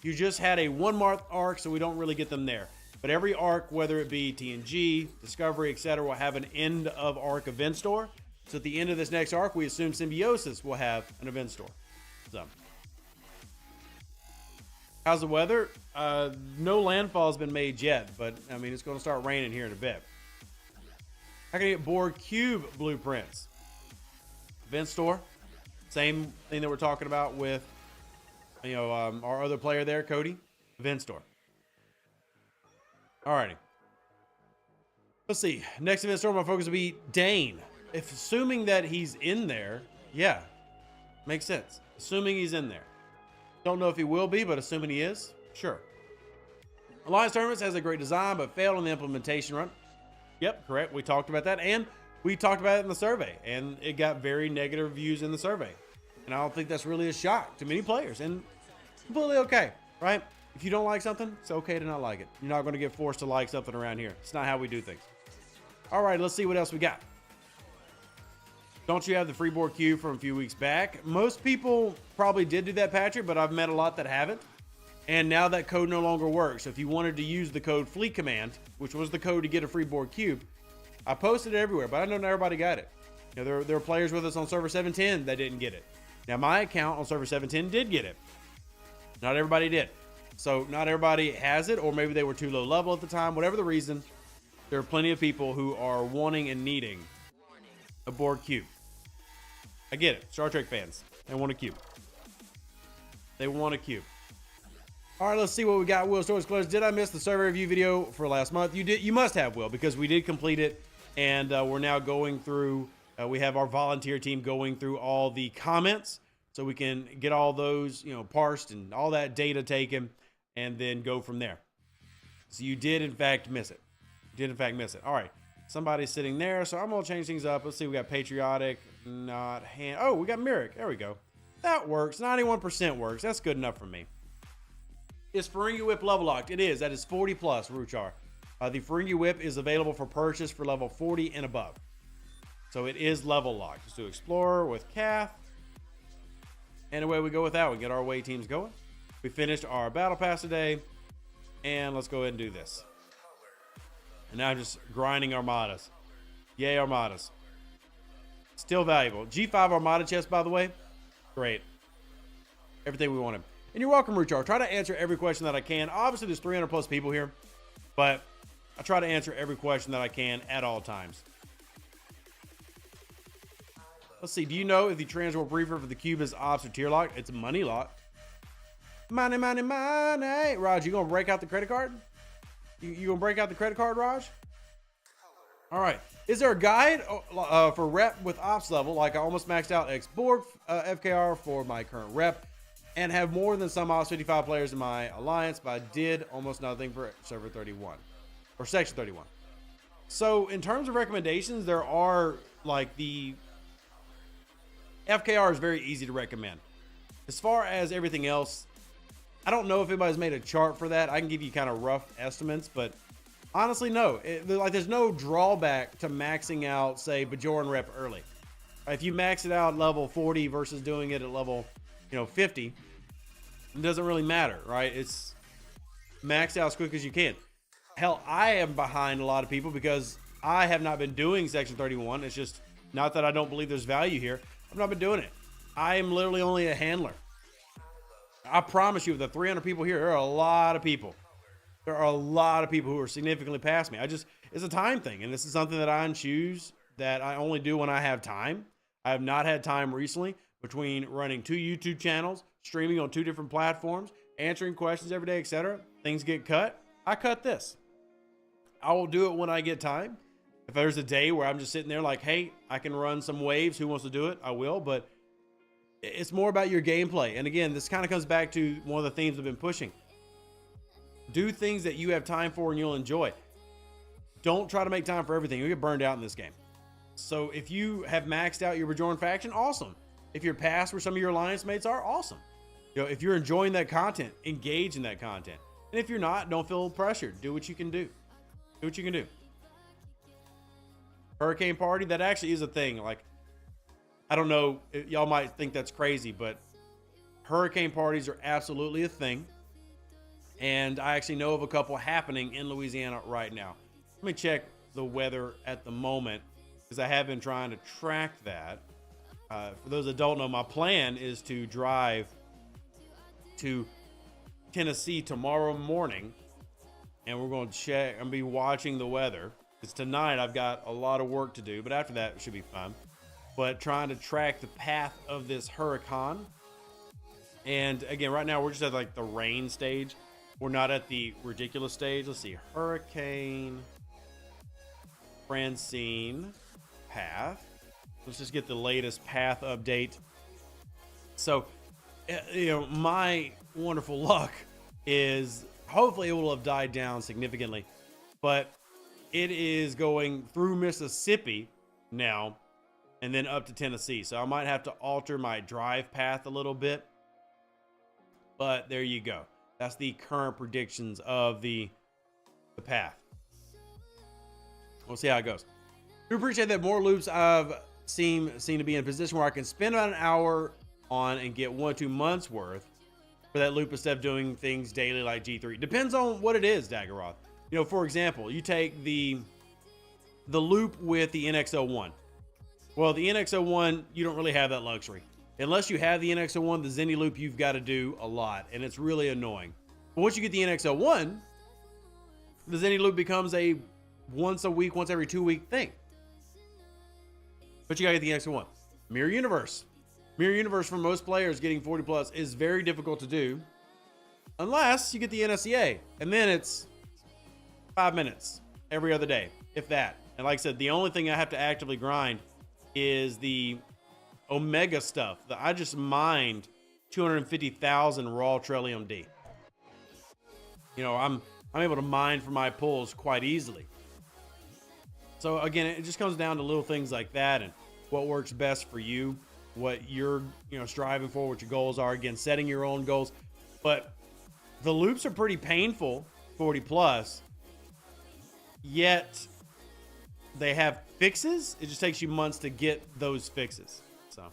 You just had a 1 month arc, so we don't really get them there. But every arc, whether it be TNG, Discovery, etc., will have an end of arc event store. So at the end of this next arc, we assume Symbiosis will have an event store. So, how's the weather? No landfall has been made yet, but I mean, it's going to start raining here in a bit. How can I get Borg Cube blueprints? Event store. Same thing that we're talking about with, you know, our other player there, Cody. Event store. Alrighty. Let's see. Next event store, my focus will be Dane. If assuming that he's in there, yeah, makes sense. Assuming he's in there. Don't know if he will be, but assuming he is, sure. Alliance Tournaments has a great design, but failed in the implementation run. Yep, correct. We talked about that, and we talked about it in the survey, and it got very negative reviews in the survey. And I don't think that's really a shock to many players, and completely okay, right? If you don't like something, it's okay to not like it. You're not going to get forced to like something around here. It's not how we do things. All right, let's see what else we got. Don't you have the Freeboard Cube from a few weeks back? Most people probably did do that, Patrick, but I've met a lot that haven't. And now that code no longer works. So if you wanted to use the code Fleet Command, which was the code to get a Freeboard Cube, I posted it everywhere, but I know not everybody got it. You know, there are players with us on server 710 that didn't get it. Now, my account on server 710 did get it. Not everybody did. So not everybody has it, or maybe they were too low level at the time. Whatever the reason, there are plenty of people who are wanting and needing a Borg Cube. I get it. Star Trek fans. They want a cube. They want a cube. All right, let's see what we got. Will Stores Closed. Did I miss the survey review video for last month? You did. You must have, Will, because we did complete it, and we're now going through. We have our volunteer team going through all the comments, so we can get all those, you know, parsed and all that data taken, and then go from there. So you did, in fact, miss it. You did, in fact, miss it. All right. Somebody's sitting there, so I'm going to change things up. Let's see. We got Patriotic, not hand. Oh, we got Merrick. There we go. That works. 91% works. That's good enough for me. Is Ferengi Whip level locked? It is. That is 40 plus, Ruchar. The Ferengi Whip is available for purchase for level 40 and above. So it is level locked. Let's do Explorer with Kath. And away we go with that. We get our away teams going. We finished our battle pass today. And let's go ahead and do this. And now I'm just grinding Armadas. Yay, Armadas. Still valuable. G5 Armada chest, by the way. Great. Everything we wanted. And you're welcome, Ruchar. Try to answer every question that I can. Obviously, there's 300 plus people here. But I try to answer every question that I can at all times. Let's see. Do you know if the transport briefer for the cube is ops or tier locked? It's money locked. Money, money, money. Raj, you going to break out the credit card? You going to break out the credit card, Raj? All right. Is there a guide for rep with ops level? Like I almost maxed out X Borg FKR for my current rep. and have more than some Ops 55 players in my alliance, but I did almost nothing for server 31 or section 31. So in terms of recommendations, there are like the FKR is very easy to recommend. As far as everything else, I don't know if anybody's made a chart for that. I can give you kind of rough estimates, but honestly, no. There's no drawback to maxing out, say, Bajoran rep early. If you max it out at level 40 versus doing it at level, 50, it doesn't really matter, right? It's max out as quick as you can. Hell, I am behind a lot of people because I have not been doing Section 31. It's just not that I don't believe there's value here. I've not been doing it. I am literally only a handler. I promise you, with the 300 people here, there are a lot of people. There are a lot of people who are significantly past me. It's a time thing, and this is something that I choose that I only do when I have time. I have not had time recently between running 2 YouTube channels, streaming on 2 different platforms, answering questions every day, etc. Things get cut. I cut this. I will do it when I get time. If there's a day where I'm just sitting there like, hey, I can run some waves, who wants to do it? I will, but it's more about your gameplay. And again, this kind of comes back to one of the themes I've been pushing. Do things that you have time for and you'll enjoy. Don't try to make time for everything. You'll get burned out in this game. So if you have maxed out your Bajoran faction, awesome. If you're past where some of your alliance mates are, awesome. If you're enjoying that content, engage in that content. And if you're not, don't feel pressured. Do what you can do. Do what you can do. Hurricane party, that actually is a thing. Like, I don't know, y'all might think that's crazy, but hurricane parties are absolutely a thing. And I actually know of a couple happening in Louisiana right now. Let me check the weather at the moment, because I have been trying to track that. For those that don't know, my plan is to drive to Tennessee tomorrow morning, and we're going to check and be watching the weather. Because tonight I've got a lot of work to do, but after that it should be fun. But trying to track the path of this hurricane. And again, right now we're just at like the rain stage. We're not at the ridiculous stage. Let's see. Hurricane Francine path. Let's just get the latest path update. So, my wonderful luck is hopefully it will have died down significantly. But it is going through Mississippi now and then up to Tennessee. So I might have to alter my drive path a little bit. But there you go. That's the current predictions of the path. We'll see how it goes. We appreciate that more loops I've seem to be in a position where I can spend about an hour on and get 1 or 2 months worth for that loop instead of doing things daily like G3. Depends on what it is, Daggeroth. For example, you take the loop with the NX-01. Well, the NX-01, you don't really have that luxury. Unless you have the NX-01, the Zenny loop, you've got to do a lot, and it's really annoying. But once you get the NX-01, the Zenny loop becomes a once a week, once every 2 week thing. But you gotta get the NX-01. Mirror Universe. Mirror Universe for most players getting 40 plus is very difficult to do. Unless you get the NSEA. And then it's 5 minutes every other day, if that. And like I said, the only thing I have to actively grind is the Omega stuff. I just mined 250,000 raw Trillium D. I'm able to mine for my pulls quite easily. So again, it just comes down to little things like that and what works best for you, what you're striving for, what your goals are. Again, setting your own goals. But the loops are pretty painful, 40 plus. Yet they have fixes. It just takes you months to get those fixes. So,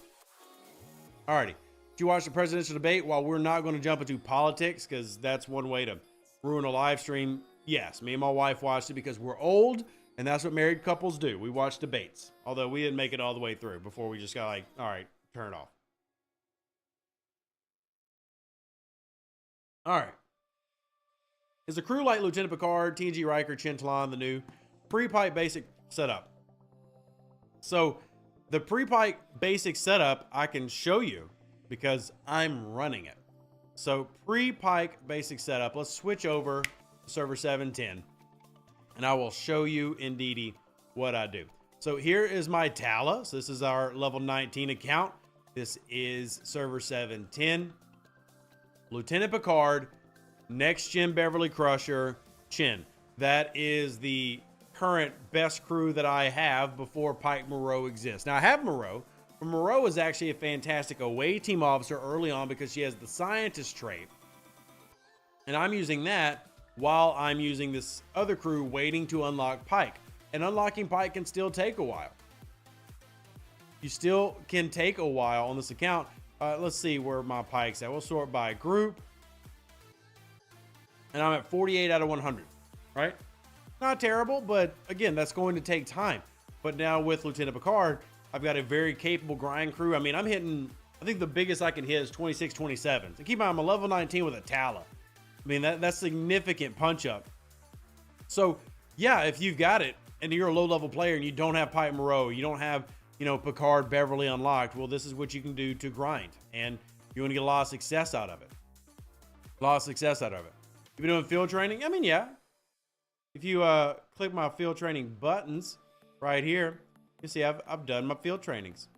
alrighty. Did you watch the presidential debate? While we're not going to jump into politics, because that's one way to ruin a live stream. Yes, me and my wife watched it because we're old, and that's what married couples do. We watch debates. Although we didn't make it all the way through before we just got like, all right, turn it off. All right. Is the crew like Lieutenant Picard, TNG Riker, Chintalan, the new pre-pipe basic setup? So the pre-pipe basic setup I can show you because I'm running it. So pre-pipe basic setup, let's switch over to server 710 and I will show you indeedy what I do. So here is my Tala. So this is our level 19 account. This is server 710. Lieutenant Picard, Next Gen Beverly Crusher, Chin. That is the current best crew that I have before Pike Moreau exists. Now I have Moreau, but Moreau is actually a fantastic away team officer early on because she has the scientist trait. And I'm using that while I'm using this other crew waiting to unlock Pike. And unlocking Pike can still take a while. You still can take a while on this account. Let's see where my Pike's at. We'll sort by group. And I'm at 48 out of 100, right? Not terrible, but again, that's going to take time. But now with Lieutenant Picard, I've got a very capable grind crew. I mean, I'm hitting, I think the biggest I can hit is 26, 27. So keep in mind, I'm a level 19 with a Tala. I mean, that's significant punch up. So yeah, if you've got it and you're a low level player and you don't have Pike Moreau, you don't have, you know, Picard Beverly unlocked, well, this is what you can do to grind. And you're going to get a lot of success out of it. A lot of success out of it. You've been doing field training? I mean, yeah. If you click my field training buttons right here, you see I've done my field trainings.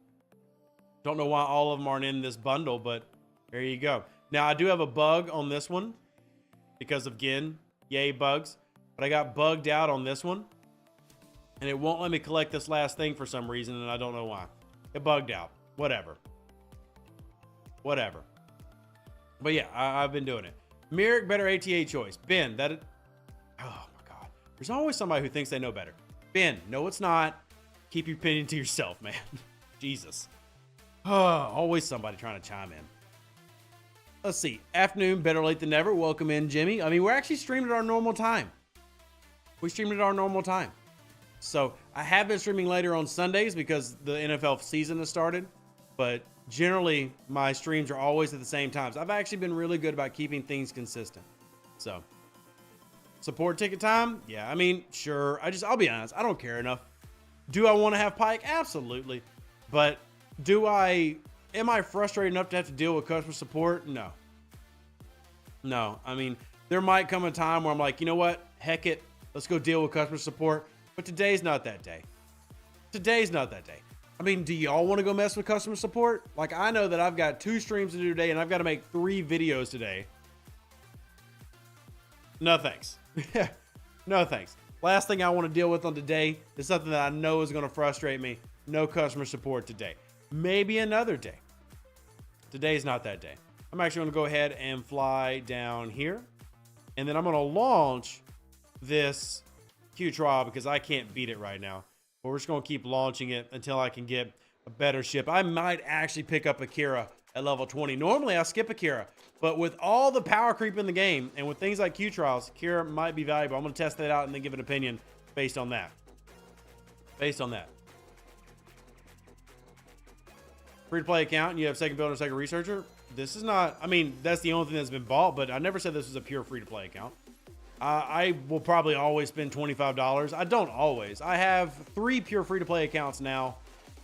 Don't know why all of them aren't in this bundle, but there you go. Now, I do have a bug on this one because of, again, yay bugs. But I got bugged out on this one. And it won't let me collect this last thing for some reason, and I don't know why. It bugged out. Whatever. Whatever. But yeah, I've been doing it. Merrick, better ATA choice. Ben, oh my God. There's always somebody who thinks they know better. Ben, no, it's not. Keep your opinion to yourself, man. Jesus. Always somebody trying to chime in. Let's see. Afternoon, better late than never. Welcome in, Jimmy. I mean, we're actually streaming at our normal time. We streamed at our normal time. So I have been streaming later on Sundays because the NFL season has started. But generally, my streams are always at the same times. I've actually been really good about keeping things consistent. So, support ticket time? Yeah, I mean, sure. I'll be honest. I don't care enough. Do I want to have Pike? Absolutely. But am I frustrated enough to have to deal with customer support? No. No. I mean, there might come a time where I'm like, you know what? Heck it. Let's go deal with customer support. But today's not that day. Today's not that day. I mean, do y'all want to go mess with customer support? Like, I know that I've got 2 streams to do today and I've got to make 3 videos today. No thanks. No thanks. Last thing I want to deal with on today is something that I know is going to frustrate me. No customer support today. Maybe another day. Today's not that day. I'm actually going to go ahead and fly down here. And then I'm going to launch this Q trial because I can't beat it right now. But we're just going to keep launching it until I can get a better ship. I might actually pick up Akira at level 20. Normally I skip Akira, but with all the power creep in the game and with things like Q trials, Akira might be valuable. I'm going to test that out and then give an opinion based on that. Based on that. Free-to-play account and you have second builder and second researcher. This is not, I mean, that's the only thing that's been bought, but I never said this was a pure free-to-play account. I will probably always spend $25. I don't always. I have 3 pure free-to-play accounts now.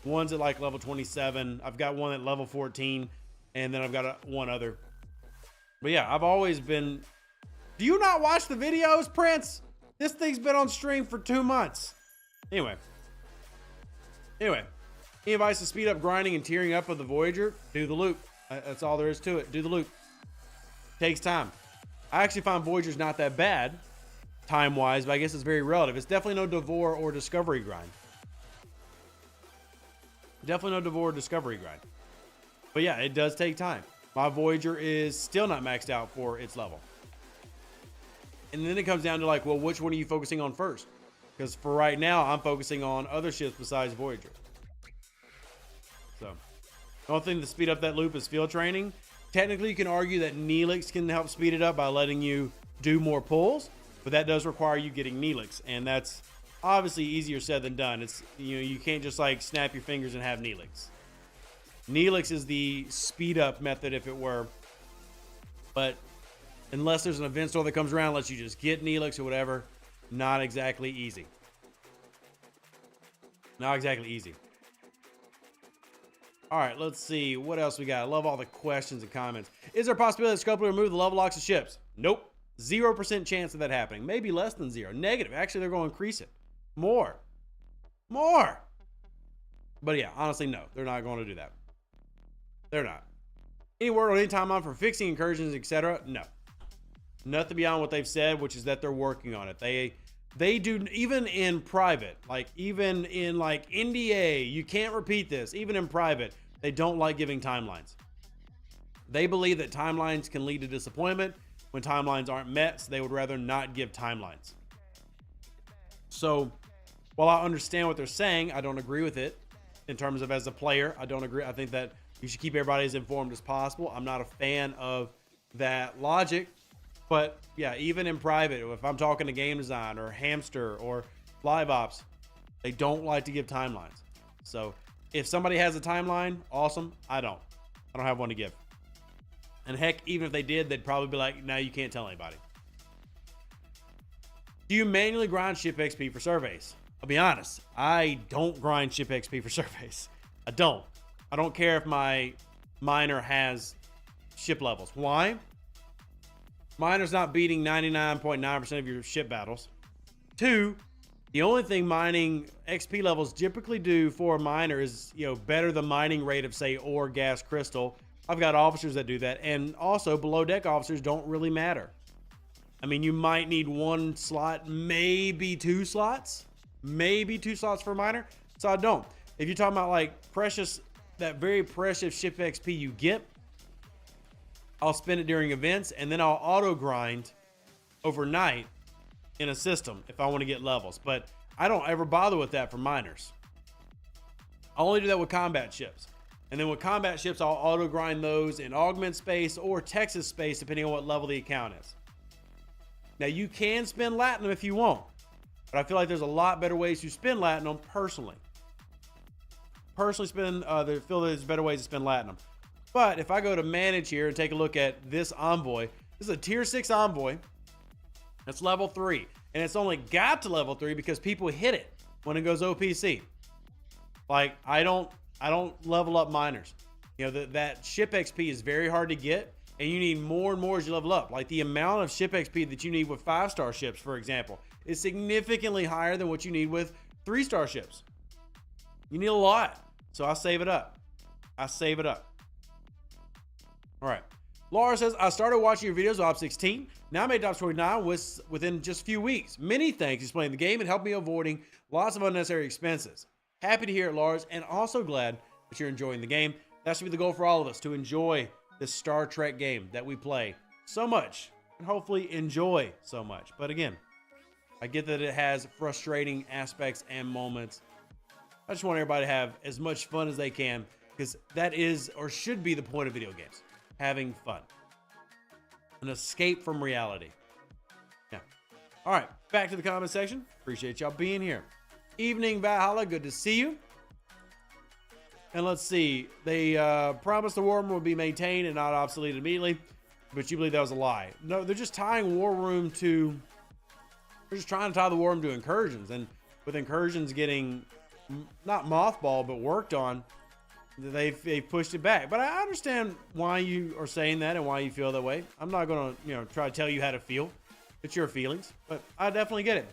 One's at like level 27. I've got one at level 14. And then I've got one other. But yeah, I've always been... Do you not watch the videos, Prince? This thing's been on stream for 2 months. Anyway. Any advice to speed up grinding and tearing up of the Voyager? Do the loop. That's all there is to it. Do the loop. Takes time. I actually find Voyager's not that bad, time-wise, but I guess it's very relative. It's definitely no Devore or Discovery grind. Definitely no Devore or Discovery grind. But yeah, it does take time. My Voyager is still not maxed out for its level. And then it comes down to like, well, which one are you focusing on first? Because for right now, I'm focusing on other ships besides Voyager. So, the only thing to speed up that loop is field training. Technically, you can argue that Neelix can help speed it up by letting you do more pulls, but that does require you getting Neelix, and that's obviously easier said than done. It's, you know, you can't just like snap your fingers and have Neelix. Neelix is the speed up method, if it were, but unless there's an event store that comes around, lets you just get Neelix or whatever, not exactly easy. Not exactly easy. All right, let's see what else we got. I love all the questions and comments. Is there a possibility that Scope will remove the level locks of ships? Nope. 0% chance of that happening. Maybe less than 0. Negative. Actually, they're going to increase it. More. But yeah, honestly, no. They're not going to do that. They're not. Any word on any timeline for fixing incursions, etc.? No. Nothing beyond what they've said, which is that they're working on it. They do, even in private, like even in like NDA, you can't repeat this. Even in private, they don't like giving timelines. They believe that timelines can lead to disappointment when timelines aren't met, so they would rather not give timelines. So while I understand what they're saying, I don't agree with it in terms of as a player. I don't agree. I think that you should keep everybody as informed as possible. I'm not a fan of that logic. But yeah, even in private, if I'm talking to game design or Hamster or Live Ops, they don't like to give timelines. So if somebody has a timeline, awesome. I don't have one to give. And heck, even if they did, they'd probably be like, no, you can't tell anybody. Do you manually grind ship XP for surveys? I'll be honest, I don't grind ship XP for surveys. I don't care if my miner has ship levels. Why? Miner's not beating 99.9% of your ship battles. 2, the only thing mining XP levels typically do for a miner is, better the mining rate of, say, ore, gas, crystal. I've got officers that do that. And also, below deck officers don't really matter. I mean, you might need 1 slot, maybe 2 slots. Maybe 2 slots for a miner. So I don't. If you're talking about, like, that very precious ship XP you get, I'll spend it during events, and then I'll auto grind overnight in a system if I want to get levels. But I don't ever bother with that for miners. I only do that with combat ships. And then with combat ships, I'll auto grind those in augment space or Texas space, depending on what level the account is. Now, you can spend Latinum if you want, but I feel like there's a lot better ways to spend Latinum personally. I feel there's better ways to spend Latinum. But if I go to manage here and take a look at this envoy, this is a tier 6 envoy. That's level 3. And it's only got to level 3 because people hit it when it goes OPC. Like, I don't level up miners. That ship XP is very hard to get, and you need more and more as you level up. Like, the amount of ship XP that you need with 5-star ships, for example, is significantly higher than what you need with 3-star ships. You need a lot. So I save it up. All right. Laura says, I started watching your videos of Op 16. Now I made Top 29 within just a few weeks. Many thanks explaining the game and helped me avoiding lots of unnecessary expenses. Happy to hear it, Lars, and also glad that you're enjoying the game. That should be the goal for all of us, to enjoy this Star Trek game that we play so much and hopefully enjoy so much. But again, I get that it has frustrating aspects and moments. I just want everybody to have as much fun as they can, because that is or should be the point of video games. Having fun. An escape from reality. Yeah. All right. Back to the comment section. Appreciate y'all being here. Evening Valhalla. Good to see you. And let's see. They promised the war room will be maintained and not obsolete immediately. But you believe that was a lie. No, they're just tying war room to... They're just trying to tie the war room to incursions. And with incursions getting not mothballed, but worked on, they've pushed it back. But I understand why you are saying that and why you feel that way. I'm not going to, try to tell you how to feel. It's your feelings, but I definitely get it.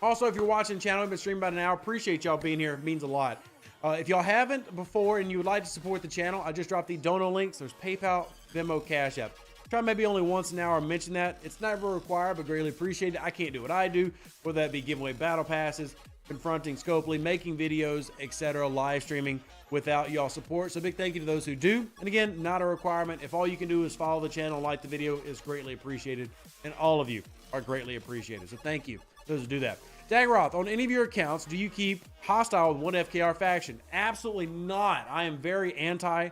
Also, if you're watching the channel, I've been streaming about an hour. Appreciate y'all being here. It means a lot. If y'all haven't before and you would like to support the channel, I just dropped the dono links. There's PayPal, Venmo, Cash App. Try maybe only once an hour mention that. It's never required, but greatly appreciated. I can't do what I do, whether that be giving away battle passes, confronting Scopely, making videos, etc., live streaming without y'all support. So big thank you to those who do. And again, not a requirement. If all you can do is follow the channel, like the video, is greatly appreciated. And all of you are greatly appreciated. So thank you to those who do that. Dagroth, on any of your accounts, do you keep hostile with one FKR faction? Absolutely not. I am very anti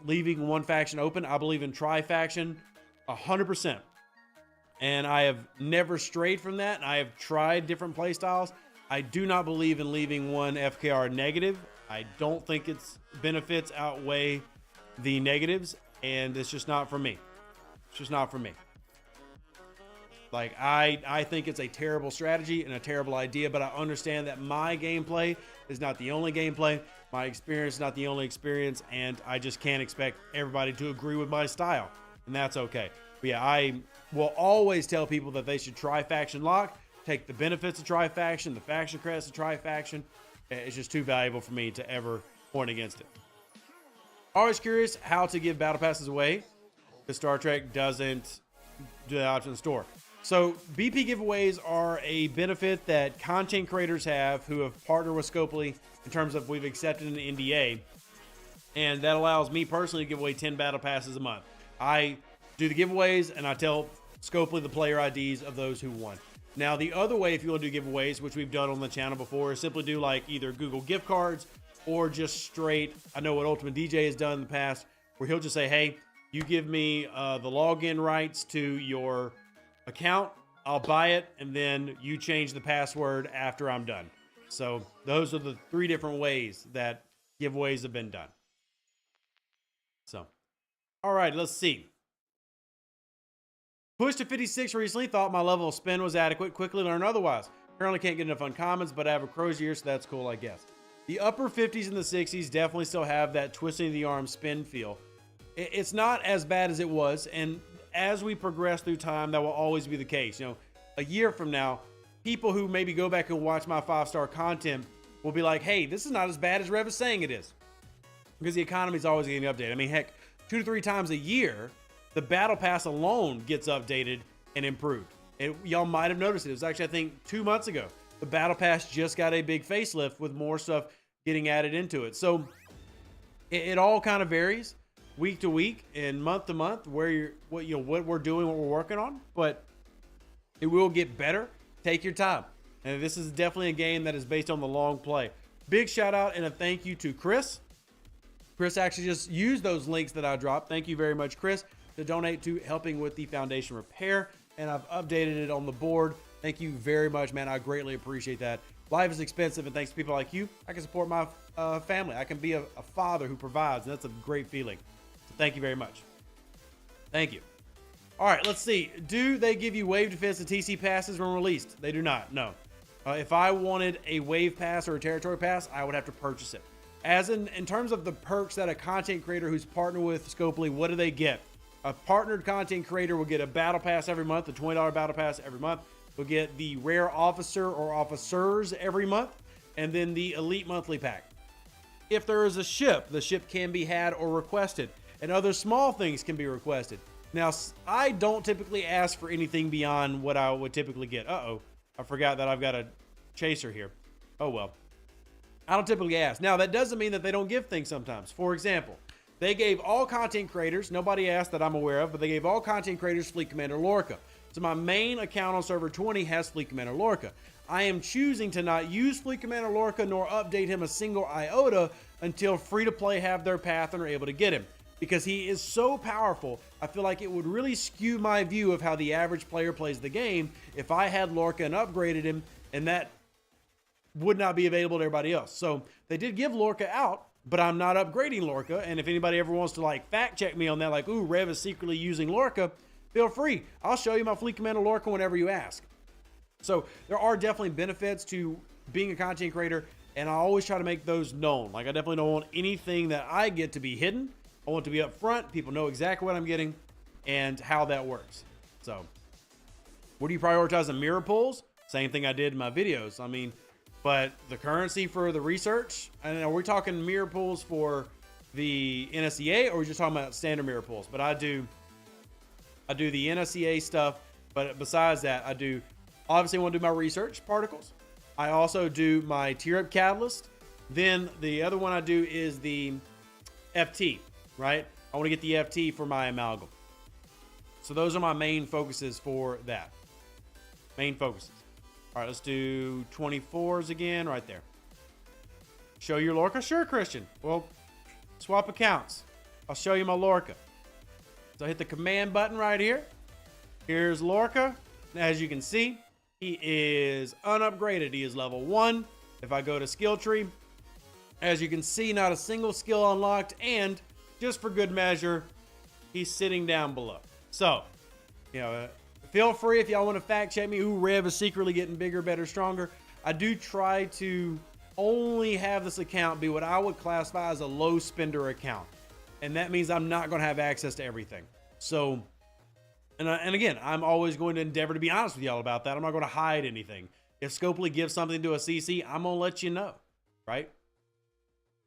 leaving one faction open. I believe in tri-faction 100%. And I have never strayed from that. I have tried different play styles. I do not believe in leaving one FKR negative. I don't think its benefits outweigh the negatives, and it's just not for me. It's just not for me. Like, I think it's a terrible strategy and a terrible idea, but I understand that my gameplay is not the only gameplay. My experience is not the only experience, and I just can't expect everybody to agree with my style, and that's okay. But yeah, I will always tell people that they should try faction lock, take the benefits of tri-faction, the faction credits of tri-faction. It's just too valuable for me to ever point against it. Always curious how to give battle passes away, because Star Trek doesn't do that option in the store. So BP giveaways are a benefit that content creators have who have partnered with Scopely in terms of we've accepted an NDA. And that allows me personally to give away 10 battle passes a month. I do the giveaways and I tell Scopely the player IDs of those who won. Now, the other way, if you want to do giveaways, which we've done on the channel before, is simply do like either Google gift cards or just straight. I know what Ultimate DJ has done in the past, where he'll just say, hey, you give me the login rights to your account, I'll buy it, and then you change the password after I'm done. So those are the 3 different ways that giveaways have been done. So, all right, let's see. Pushed to 56 recently, thought my level of spin was adequate, quickly learned otherwise. Currently can't get enough uncommons, but I have a crow's ear, so that's cool, I guess. The upper 50s and the 60s definitely still have that twisting of the arm spin feel. It's not as bad as it was, and as we progress through time, that will always be the case. You know, a year from now, people who maybe go back and watch my 5-star content will be like, hey, this is not as bad as Rev is saying it is. Because the economy is always getting updated. I mean, heck, 2 to 3 times a year, the battle pass alone gets updated and improved. And y'all might have noticed it. It was actually, I think, 2 months ago. The battle pass just got a big facelift with more stuff getting added into it. So it all kind of varies week to week and month to month what we're doing, what we're working on, but it will get better. Take your time. And this is definitely a game that is based on the long play. Big shout out and a thank you to Chris. Chris actually just used those links that I dropped. Thank you very much, Chris, to donate to helping with the foundation repair. And I've updated it on the board. Thank you very much, man. I greatly appreciate that. Life is expensive, and thanks to people like you, I can support my family. I can be a father who provides, and that's a great feeling. So thank you very much. Thank you. All right, let's see. Do they give you wave defense and TC passes when released? They do not, no. If I wanted a wave pass or a territory pass, I would have to purchase it. As in terms of the perks that a content creator who's partnered with Scopely, what do they get? A partnered content creator will get a battle pass every month, a $20 battle pass every month. We'll get the rare officer or officers every month, and then the elite monthly pack. If there is a ship, the ship can be had or requested, and other small things can be requested. Now, I don't typically ask for anything beyond what I would typically get. Uh-oh, I forgot that I've got a chaser here. Oh, well. I don't typically ask. Now, that doesn't mean that they don't give things sometimes. For example, they gave all content creators, nobody asked that I'm aware of, but they gave all content creators Fleet Commander Lorca. So my main account on server 20 has Fleet Commander Lorca. I am choosing to not use Fleet Commander Lorca nor update him a single iota until Free-to-Play have their path and are able to get him. Because he is so powerful, I feel like it would really skew my view of how the average player plays the game if I had Lorca and upgraded him, and that would not be available to everybody else. So they did give Lorca out, but I'm not upgrading Lorca. And if anybody ever wants to like fact check me on that, like, ooh, Rev is secretly using Lorca, feel free. I'll show you my Fleet Commander Lorca whenever you ask. So there are definitely benefits to being a content creator, and I always try to make those known. Like, I definitely don't want anything that I get to be hidden. I want it to be up front. People know exactly what I'm getting and how that works. So what do you prioritize in mirror pulls? Same thing I did in my videos. I mean, but the currency for the research, and are we talking mirror pulls for the NSEA, or are we just talking about standard mirror pulls? But I do the NSEA stuff, but besides that, I do obviously want to do my research particles. I also do my tier up catalyst. Then the other one I do is the FT, right? I want to get the FT for my amalgam. So those are my main focuses for that. Main focuses. All right, let's do 24s again right there. Show your Lorca? Sure, Christian. Well, swap accounts. I'll show you my Lorca. So I hit the command button right here. Here's Lorca. As you can see, he is unupgraded. He is level 1. If I go to skill tree, as you can see, not a single skill unlocked. And just for good measure, he's sitting down below. So, you know, feel free if y'all want to fact check me. Ooh, Rev is secretly getting bigger, better, stronger. I do try to only have this account be what I would classify as a low spender account. And that means I'm not going to have access to everything. So, and again, I'm always going to endeavor to be honest with y'all about that. I'm not going to hide anything. If Scopely gives something to a CC, I'm going to let you know, right?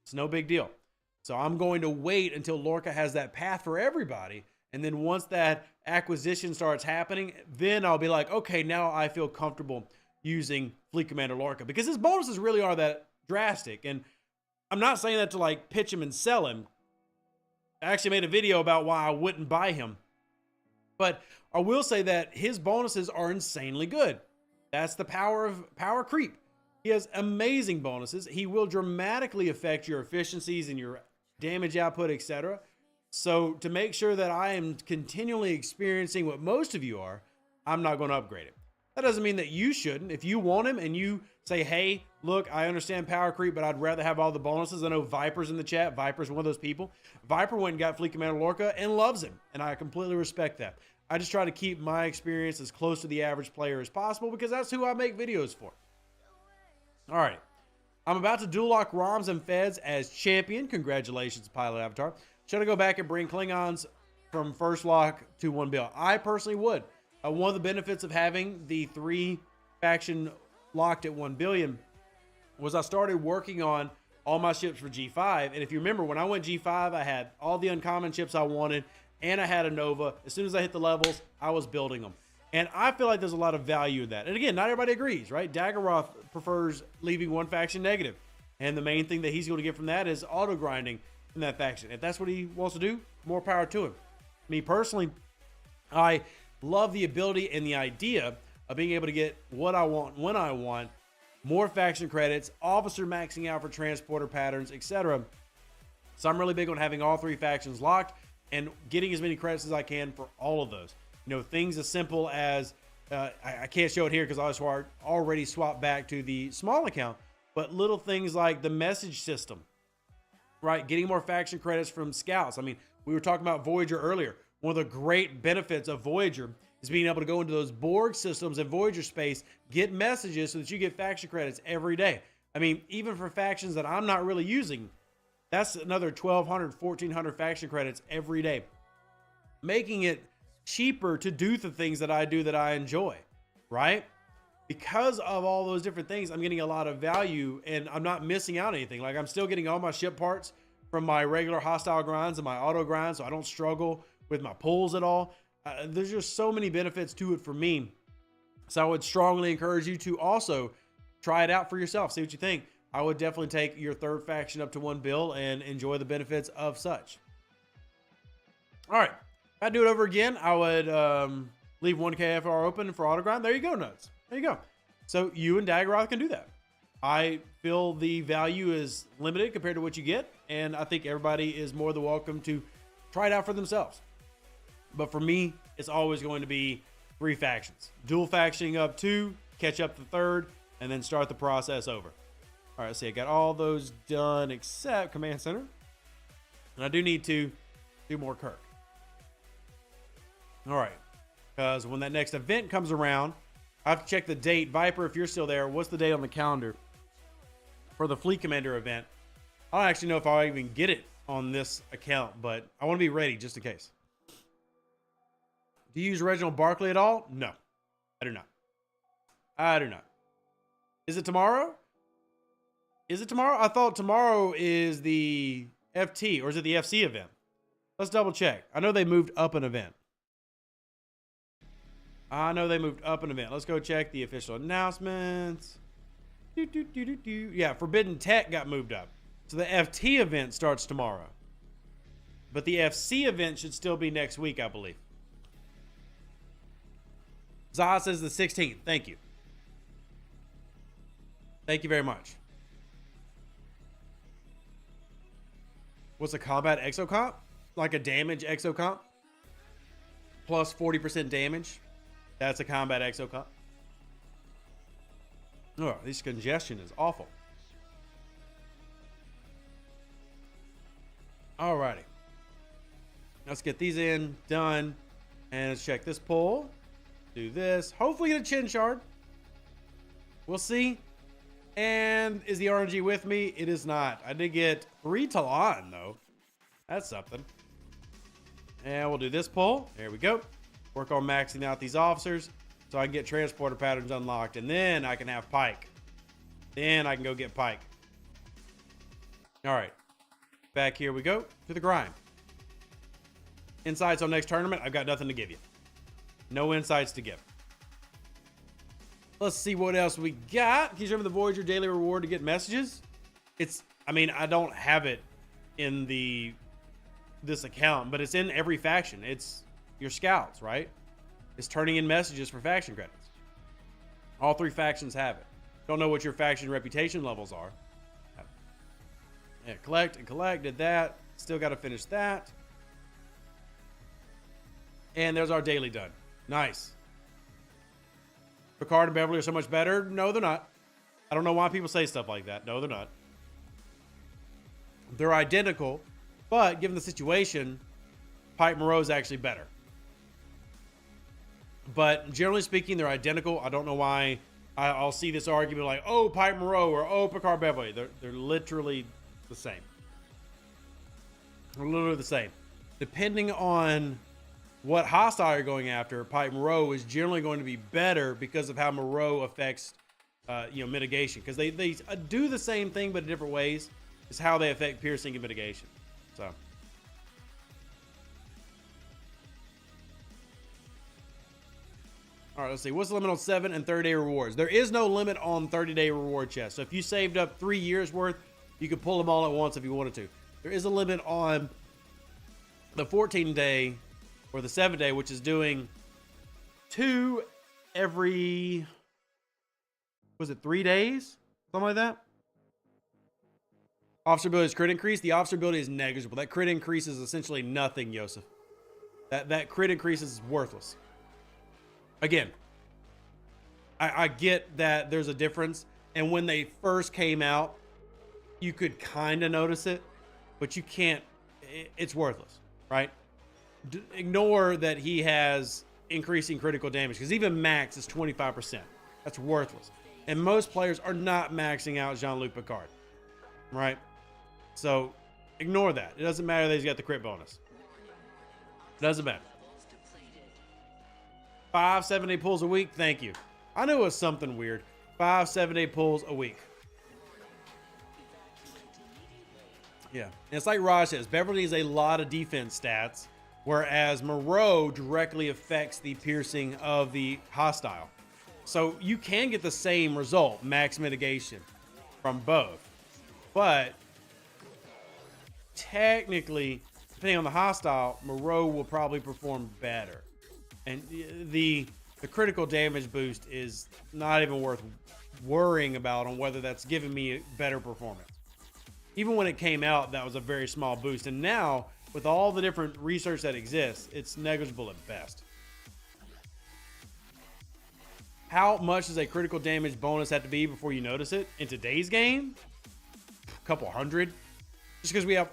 It's no big deal. So I'm going to wait until Lorca has that path for everybody. And then once that acquisition starts happening, then I'll be like, okay, now I feel comfortable using Fleet Commander Lorca, because his bonuses really are that drastic. And I'm not saying that to like pitch him and sell him. I actually made a video about why I wouldn't buy him. But I will say that his bonuses are insanely good. That's the power of power creep. He has amazing bonuses. He will dramatically affect your efficiencies and your damage output, etc. So to make sure that I am continually experiencing what most of you are, I'm not going to upgrade it. That doesn't mean that you shouldn't. If you want him and you say, hey, look, I understand power creep, but I'd rather have all the bonuses. I know Viper's in the chat. Viper's one of those people. Viper went and got Fleet Commander Lorca and loves him, and I completely respect that. I just try to keep my experience as close to the average player as possible, because that's who I make videos for. All right. I'm about to dual lock ROMs and Feds as champion. Congratulations, Pilot Avatar. Should I go back and bring Klingons from first lock to 1 bill? I personally would. One of the benefits of having the 3 faction locked at 1 billion was I started working on all my ships for G5. And if you remember, when I went G5, I had all the uncommon ships I wanted, and I had a Nova. As soon as I hit the levels, I was building them. And I feel like there's a lot of value in that. And again, not everybody agrees, right? Daggeroth prefers leaving one faction negative. And the main thing that he's going to get from that is auto grinding in that faction. If that's what he wants to do, more power to him. Me personally, I love the ability and the idea of being able to get what I want when I want, more faction credits, officer maxing out for transporter patterns, etc. So I'm really big on having all 3 factions locked and getting as many credits as I can for all of those. You know, things as simple as, I can't show it here because I was already swapped back to the small account, but little things like the message system, right? Getting more faction credits from scouts. I mean, we were talking about Voyager earlier. One of the great benefits of Voyager is being able to go into those Borg systems in Voyager space, get messages so that you get faction credits every day. I mean, even for factions that I'm not really using, that's another 1,200, 1,400 faction credits every day, making it cheaper to do the things that I do that I enjoy, right? Because of all those different things, I'm getting a lot of value, and I'm not missing out on anything. Like, I'm still getting all my ship parts from my regular hostile grinds and my auto grinds, so I don't struggle with my pulls at all. There's just so many benefits to it for me. So I would strongly encourage you to also try it out for yourself. See what you think. I would definitely take your 3rd faction up to 1 bill and enjoy the benefits of such. All right. If I do it over again, I would leave 1 KFR open for auto grind. There you go, Nuts. There you go. So you and Daggeroth can do that. I feel the value is limited compared to what you get, and I think everybody is more than welcome to try it out for themselves. But for me, it's always going to be 3 factions. Dual factioning up 2, catch up the 3rd, and then start the process over. All right, let's see. I got all those done except Command Center. And I do need to do more Kirk. All right. Because when that next event comes around, I have to check the date. Viper, if you're still there, what's the date on the calendar for the Fleet Commander event? I don't actually know if I'll even get it on this account, but I want to be ready just in case. Do you use Reginald Barkley at all? No, I do not. I do not. Is it tomorrow? Is it tomorrow? I thought tomorrow is the FT, or is it the FC event? Let's double check. I know they moved up an event. Let's go check the official announcements. Yeah, Forbidden Tech got moved up. So the FT event starts tomorrow. But the FC event should still be next week, I believe. Zaha says the 16th. Thank you. Thank you very much. What's a combat exocomp? Like a damage exocomp? Plus 40% damage. That's a combat exocomp. Oh, this congestion is awful. Alrighty. Let's get these in, done. And let's check this pull. Do this. Hopefully get a chin shard. We'll see. And is the RNG with me? It is not. I did get 3 Talon, though. That's something. And we'll do this pull. There we go. Work on maxing out these officers so I can get transporter patterns unlocked. And then I can have Pike. Then I can go get Pike. All right. back here we go to the grind. Insights on next tournament. I've got nothing to give you. No insights to give. Let's see what else we got. Can you remember the Voyager daily reward to get messages? I mean, I don't have it in this account, but it's in every faction. It's your scouts, right? It's turning in messages for faction credits. All 3 factions have it. Don't know what your faction reputation levels are. Yeah, collect and collect, did that. Still got to finish that. And there's our daily done. Nice. Picard and Beverly are so much better. No, they're not. I don't know why people say stuff like that. No, they're not. They're identical, but given the situation, Pike Moreau is actually better. But generally speaking, they're identical. I don't know why I'll see this argument like, oh, Pike Moreau or oh, Picard Beverly. They're literally the same. They're literally the same. Depending on what hostile you're going after, Pike Moreau is generally going to be better because of how Moreau affects, mitigation. Because they do the same thing, but in different ways. Is how they affect piercing and mitigation. So. All right, let's see. What's the limit on 7 and 30-day rewards? There is no limit on 30-day reward chests. So if you saved up 3 years worth, you could pull them all at once if you wanted to. There is a limit on the 14-day or the 7-day, which is doing 2 every, was it 3 days? Something like that. Officer ability is crit increase. The officer ability is negligible. That crit increase is essentially nothing, Yosef. That crit increase is worthless. Again, I get that there's a difference. And when they first came out, you could kind of notice it, but you can't. It's worthless, right? Ignore that he has increasing critical damage because even max is 25%. That's worthless. And most players are not maxing out Jean-Luc Picard, right? So ignore that. It doesn't matter that he's got the crit bonus. It doesn't matter. 5 7-day pulls a week. Thank you. I knew it was something weird. 5 7-day pulls a week. Yeah. And it's like Raj says, Beverly needs a lot of defense stats, whereas Moreau directly affects the piercing of the hostile. So you can get the same result, max mitigation, from both. But technically, depending on the hostile, Moreau will probably perform better. And the critical damage boost is not even worth worrying about on whether that's giving me a better performance. Even when it came out, that was a very small boost. And now, with all the different research that exists, it's negligible at best. How much does a critical damage bonus have to be before you notice it? In today's game, a couple hundred. Just because we have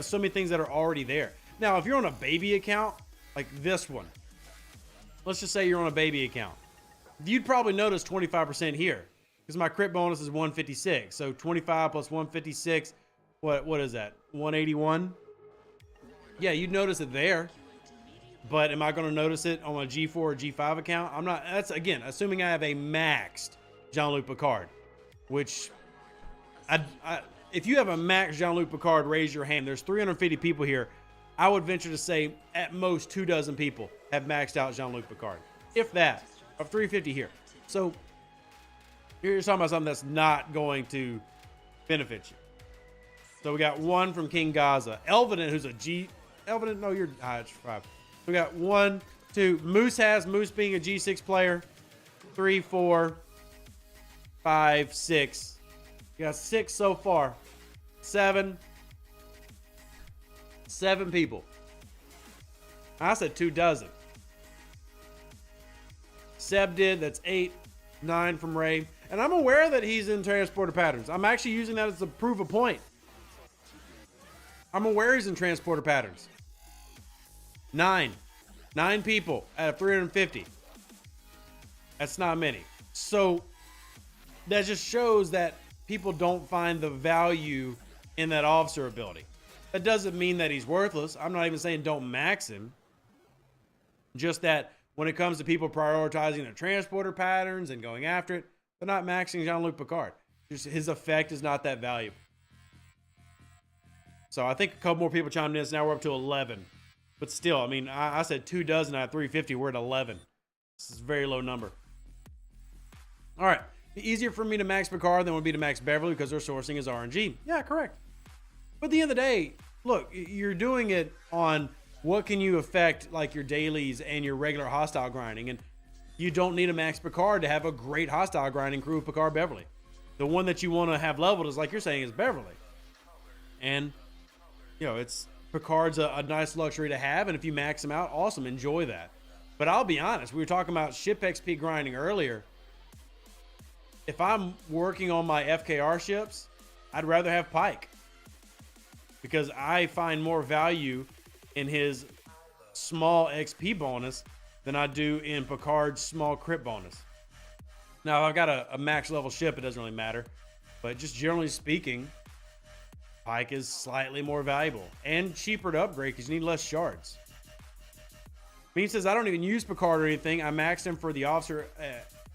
so many things that are already there. Now, if you're on a baby account, like this one, let's just say you're on a baby account, you'd probably notice 25% here because my crit bonus is 156. So 25 plus 156, what is that? 181? Yeah, you'd notice it there. But am I going to notice it on my G4 or G5 account? I'm not. That's, again, assuming I have a maxed Jean-Luc Picard, which if you have a max Jean-Luc Picard, raise your hand. There's 350 people here. I would venture to say at most 24 people have maxed out Jean-Luc Picard. If that, of 350 here. So you're talking about something that's not going to benefit you. So we got 1 from King Gaza. Elvedin, who's a G. Elvedin, no, you're it's 5. We got 1, 2. Moose being a G6 player. 3, 4, 5, 6. You got 6 so far. 7 people. I said 24. Seb did. That's 8, 9 from Ray. And I'm aware that he's in transporter patterns. I'm actually using that as to prove a point. I'm aware he's in transporter patterns. 9 people out of 350. That's not many. So that just shows that people don't find the value in that officer ability. That doesn't mean that he's worthless. I'm not even saying don't max him. Just that when it comes to people prioritizing their transporter patterns and going after it, they're not maxing Jean-Luc Picard. Just his effect is not that valuable. So I think a couple more people chimed in. So now we're up to 11. But still, I mean, I said 2 dozen out of 350. We're at 11. This is a very low number. All right. Easier for me to max Picard than it would be to max Beverly because their sourcing is RNG. Yeah, correct. But at the end of the day, look, you're doing it on what can you affect like your dailies and your regular hostile grinding. And you don't need a max Picard to have a great hostile grinding crew of Picard Beverly. The one that you want to have leveled is, like you're saying, is Beverly. And, you know, it's Picard's a nice luxury to have. And if you max them out, awesome. Enjoy that. But I'll be honest, we were talking about ship XP grinding earlier. If I'm working on my FKR ships, I'd rather have Pike. Because I find more value in his small XP bonus than I do in Picard's small crit bonus. Now, if I've got a max level ship, it doesn't really matter. But just generally speaking, Pike is slightly more valuable and cheaper to upgrade because you need less shards. Bean says, I don't even use Picard or anything. I maxed him for the officer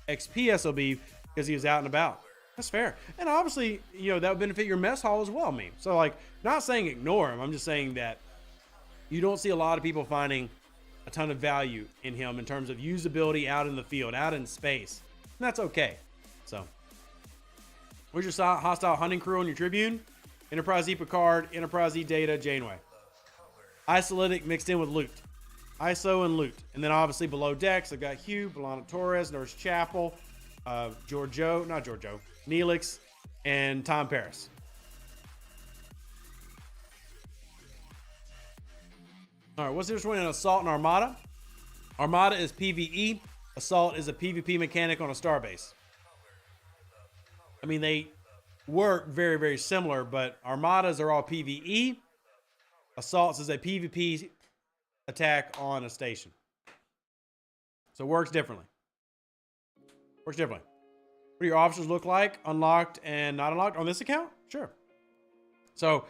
XP SOB because he was out and about. That's fair. And obviously, you know, that would benefit your mess hall as well, meme. So, like, not saying ignore him. I'm just saying that you don't see a lot of people finding a ton of value in him in terms of usability out in the field, out in space. And that's okay. So, where's your hostile hunting crew on your Tribune? Enterprise E Picard, Enterprise E Data, Janeway. Isolytic mixed in with loot. ISO and loot. And then obviously below decks, I've got Hugh, Belana Torres, Nurse Chapel, Neelix, and Tom Paris. All right, what's the difference between an Assault and Armada? Armada is PvE. Assault is a PvP mechanic on a starbase. I mean, they work very, very similar, but Armadas are all PvE. Assaults is a PvP attack on a station. So it works differently. Works differently. What do your officers look like? Unlocked and not unlocked on this account? Sure. So,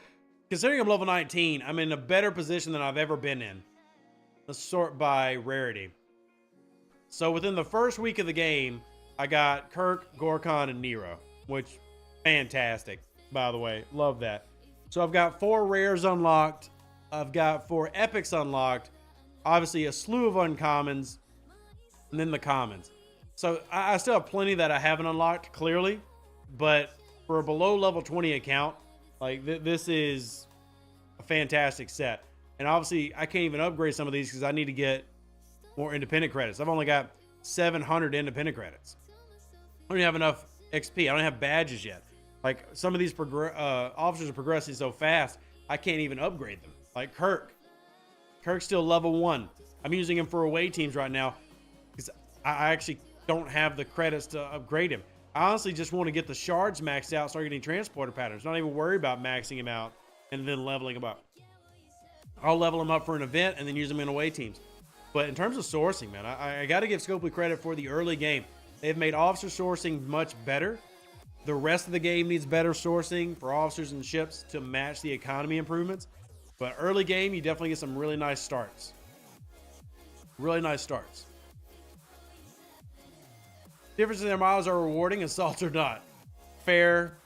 considering I'm level 19, I'm in a better position than I've ever been in. Let's sort by rarity. So within the first week of the game, I got Kirk, Gorkon, and Nero, which fantastic, by the way. Love that. So I've got 4 rares unlocked. I've got 4 epics unlocked. Obviously a slew of uncommons, and then the commons. So I still have plenty that I haven't unlocked, clearly. But for a below level 20 account, like this is a fantastic set. And obviously, I can't even upgrade some of these because I need to get more independent credits. I've only got 700 independent credits. I don't even have enough XP. I don't have badges yet. Like, some of these officers are progressing so fast, I can't even upgrade them. Like Kirk. Kirk's still level 1. I'm using him for away teams right now because I actually don't have the credits to upgrade him. I honestly just want to get the shards maxed out, start getting transporter patterns. Not even worry about maxing him out and then leveling him up. I'll level him up for an event and then use him in away teams. But in terms of sourcing, man, I got to give Scopely credit for the early game. They've made officer sourcing much better. The rest of the game needs better sourcing for officers and ships to match the economy improvements. But early game, you definitely get some really nice starts. Really nice starts. Differences in their miles are rewarding, assaults are not. Fair,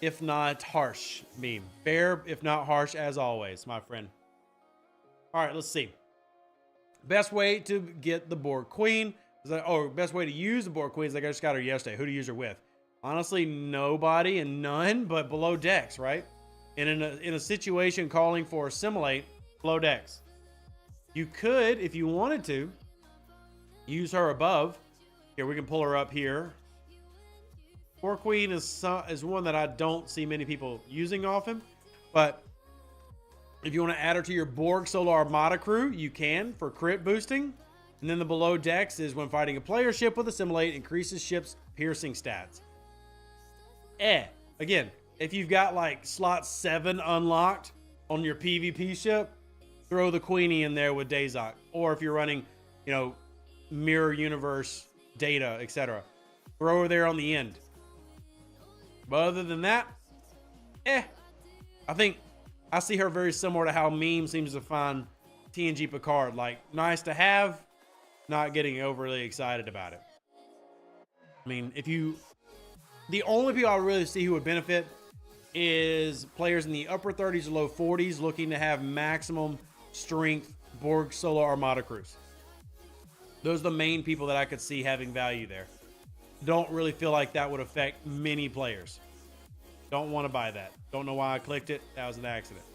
if not harsh, meme. Fair, if not harsh, as always, my friend. All right, let's see. Best way to get the Borg Queen. Best way to use the Borg Queen is like I just got her yesterday. Who to use her with? Honestly, nobody and none but below decks, right? And in a situation calling for assimilate, below decks. You could, if you wanted to, use her above. Here, we can pull her up here. Borg Queen is one that I don't see many people using often, but if you want to add her to your Borg Solo Armada crew, you can for crit boosting. And then the below decks is when fighting a player ship with assimilate, increases ship's piercing stats. Again, if you've got like slot 7 unlocked on your PvP ship, throw the Queenie in there with Dazok. Or if you're running, you know, mirror universe data, etc., throw her there on the end. But other than that, I think I see her very similar to how Meme seems to find TNG Picard. Like, nice to have, not getting overly excited about it. I mean, the only people I really see who would benefit is players in the upper 30s or low 40s looking to have maximum strength Borg solo Armada crews. Those are the main people that I could see having value there. Don't really feel like that would affect many players. Don't want to buy that. Don't know why I clicked it. That was an accident.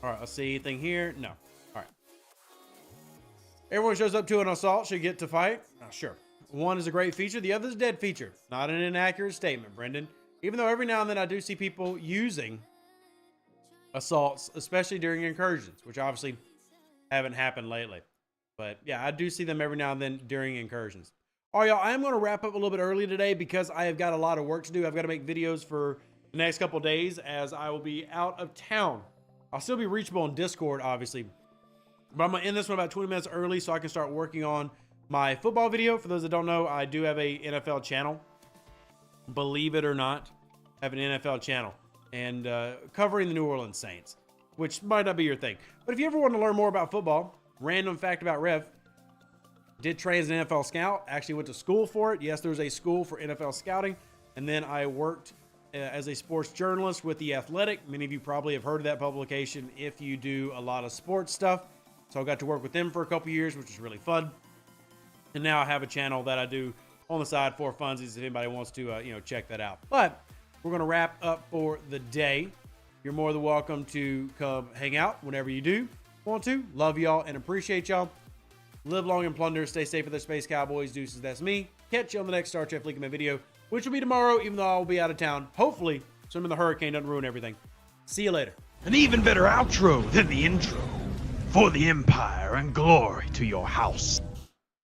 All right, let's see anything here. No. All right. Everyone shows up to an assault should get to fight. Sure. One is a great feature. The other is a dead feature. Not an inaccurate statement, Brendan. Even though every now and then I do see people using assaults, especially during incursions, which obviously haven't happened lately. But yeah, I do see them every now and then during incursions. All right, y'all, I am going to wrap up a little bit early today because I have got a lot of work to do. I've got to make videos for the next couple of days as I will be out of town. I'll still be reachable on Discord, obviously. But I'm going to end this one about 20 minutes early so I can start working on my football video. For those that don't know, I do have a NFL channel. Believe it or not, I have an NFL channel. And covering the New Orleans Saints, which might not be your thing. But if you ever want to learn more about football, random fact about Rev, did train as an NFL scout, actually went to school for it. Yes, there's a school for NFL scouting. And then I worked as a sports journalist with The Athletic. Many of you probably have heard of that publication if you do a lot of sports stuff. So I got to work with them for a couple years, which is really fun. And now I have a channel that I do on the side for funsies if anybody wants to, check that out. But we're going to wrap up for the day. You're more than welcome to come hang out whenever you do want to. Love y'all and appreciate y'all. Live long and plunder. Stay safe with the Space Cowboys. Deuces, that's me. Catch you on the next Star Trek League video, which will be tomorrow, even though I'll be out of town. Hopefully, assuming the hurricane doesn't ruin everything. See you later. An even better outro than the intro. For the Empire and glory to your house.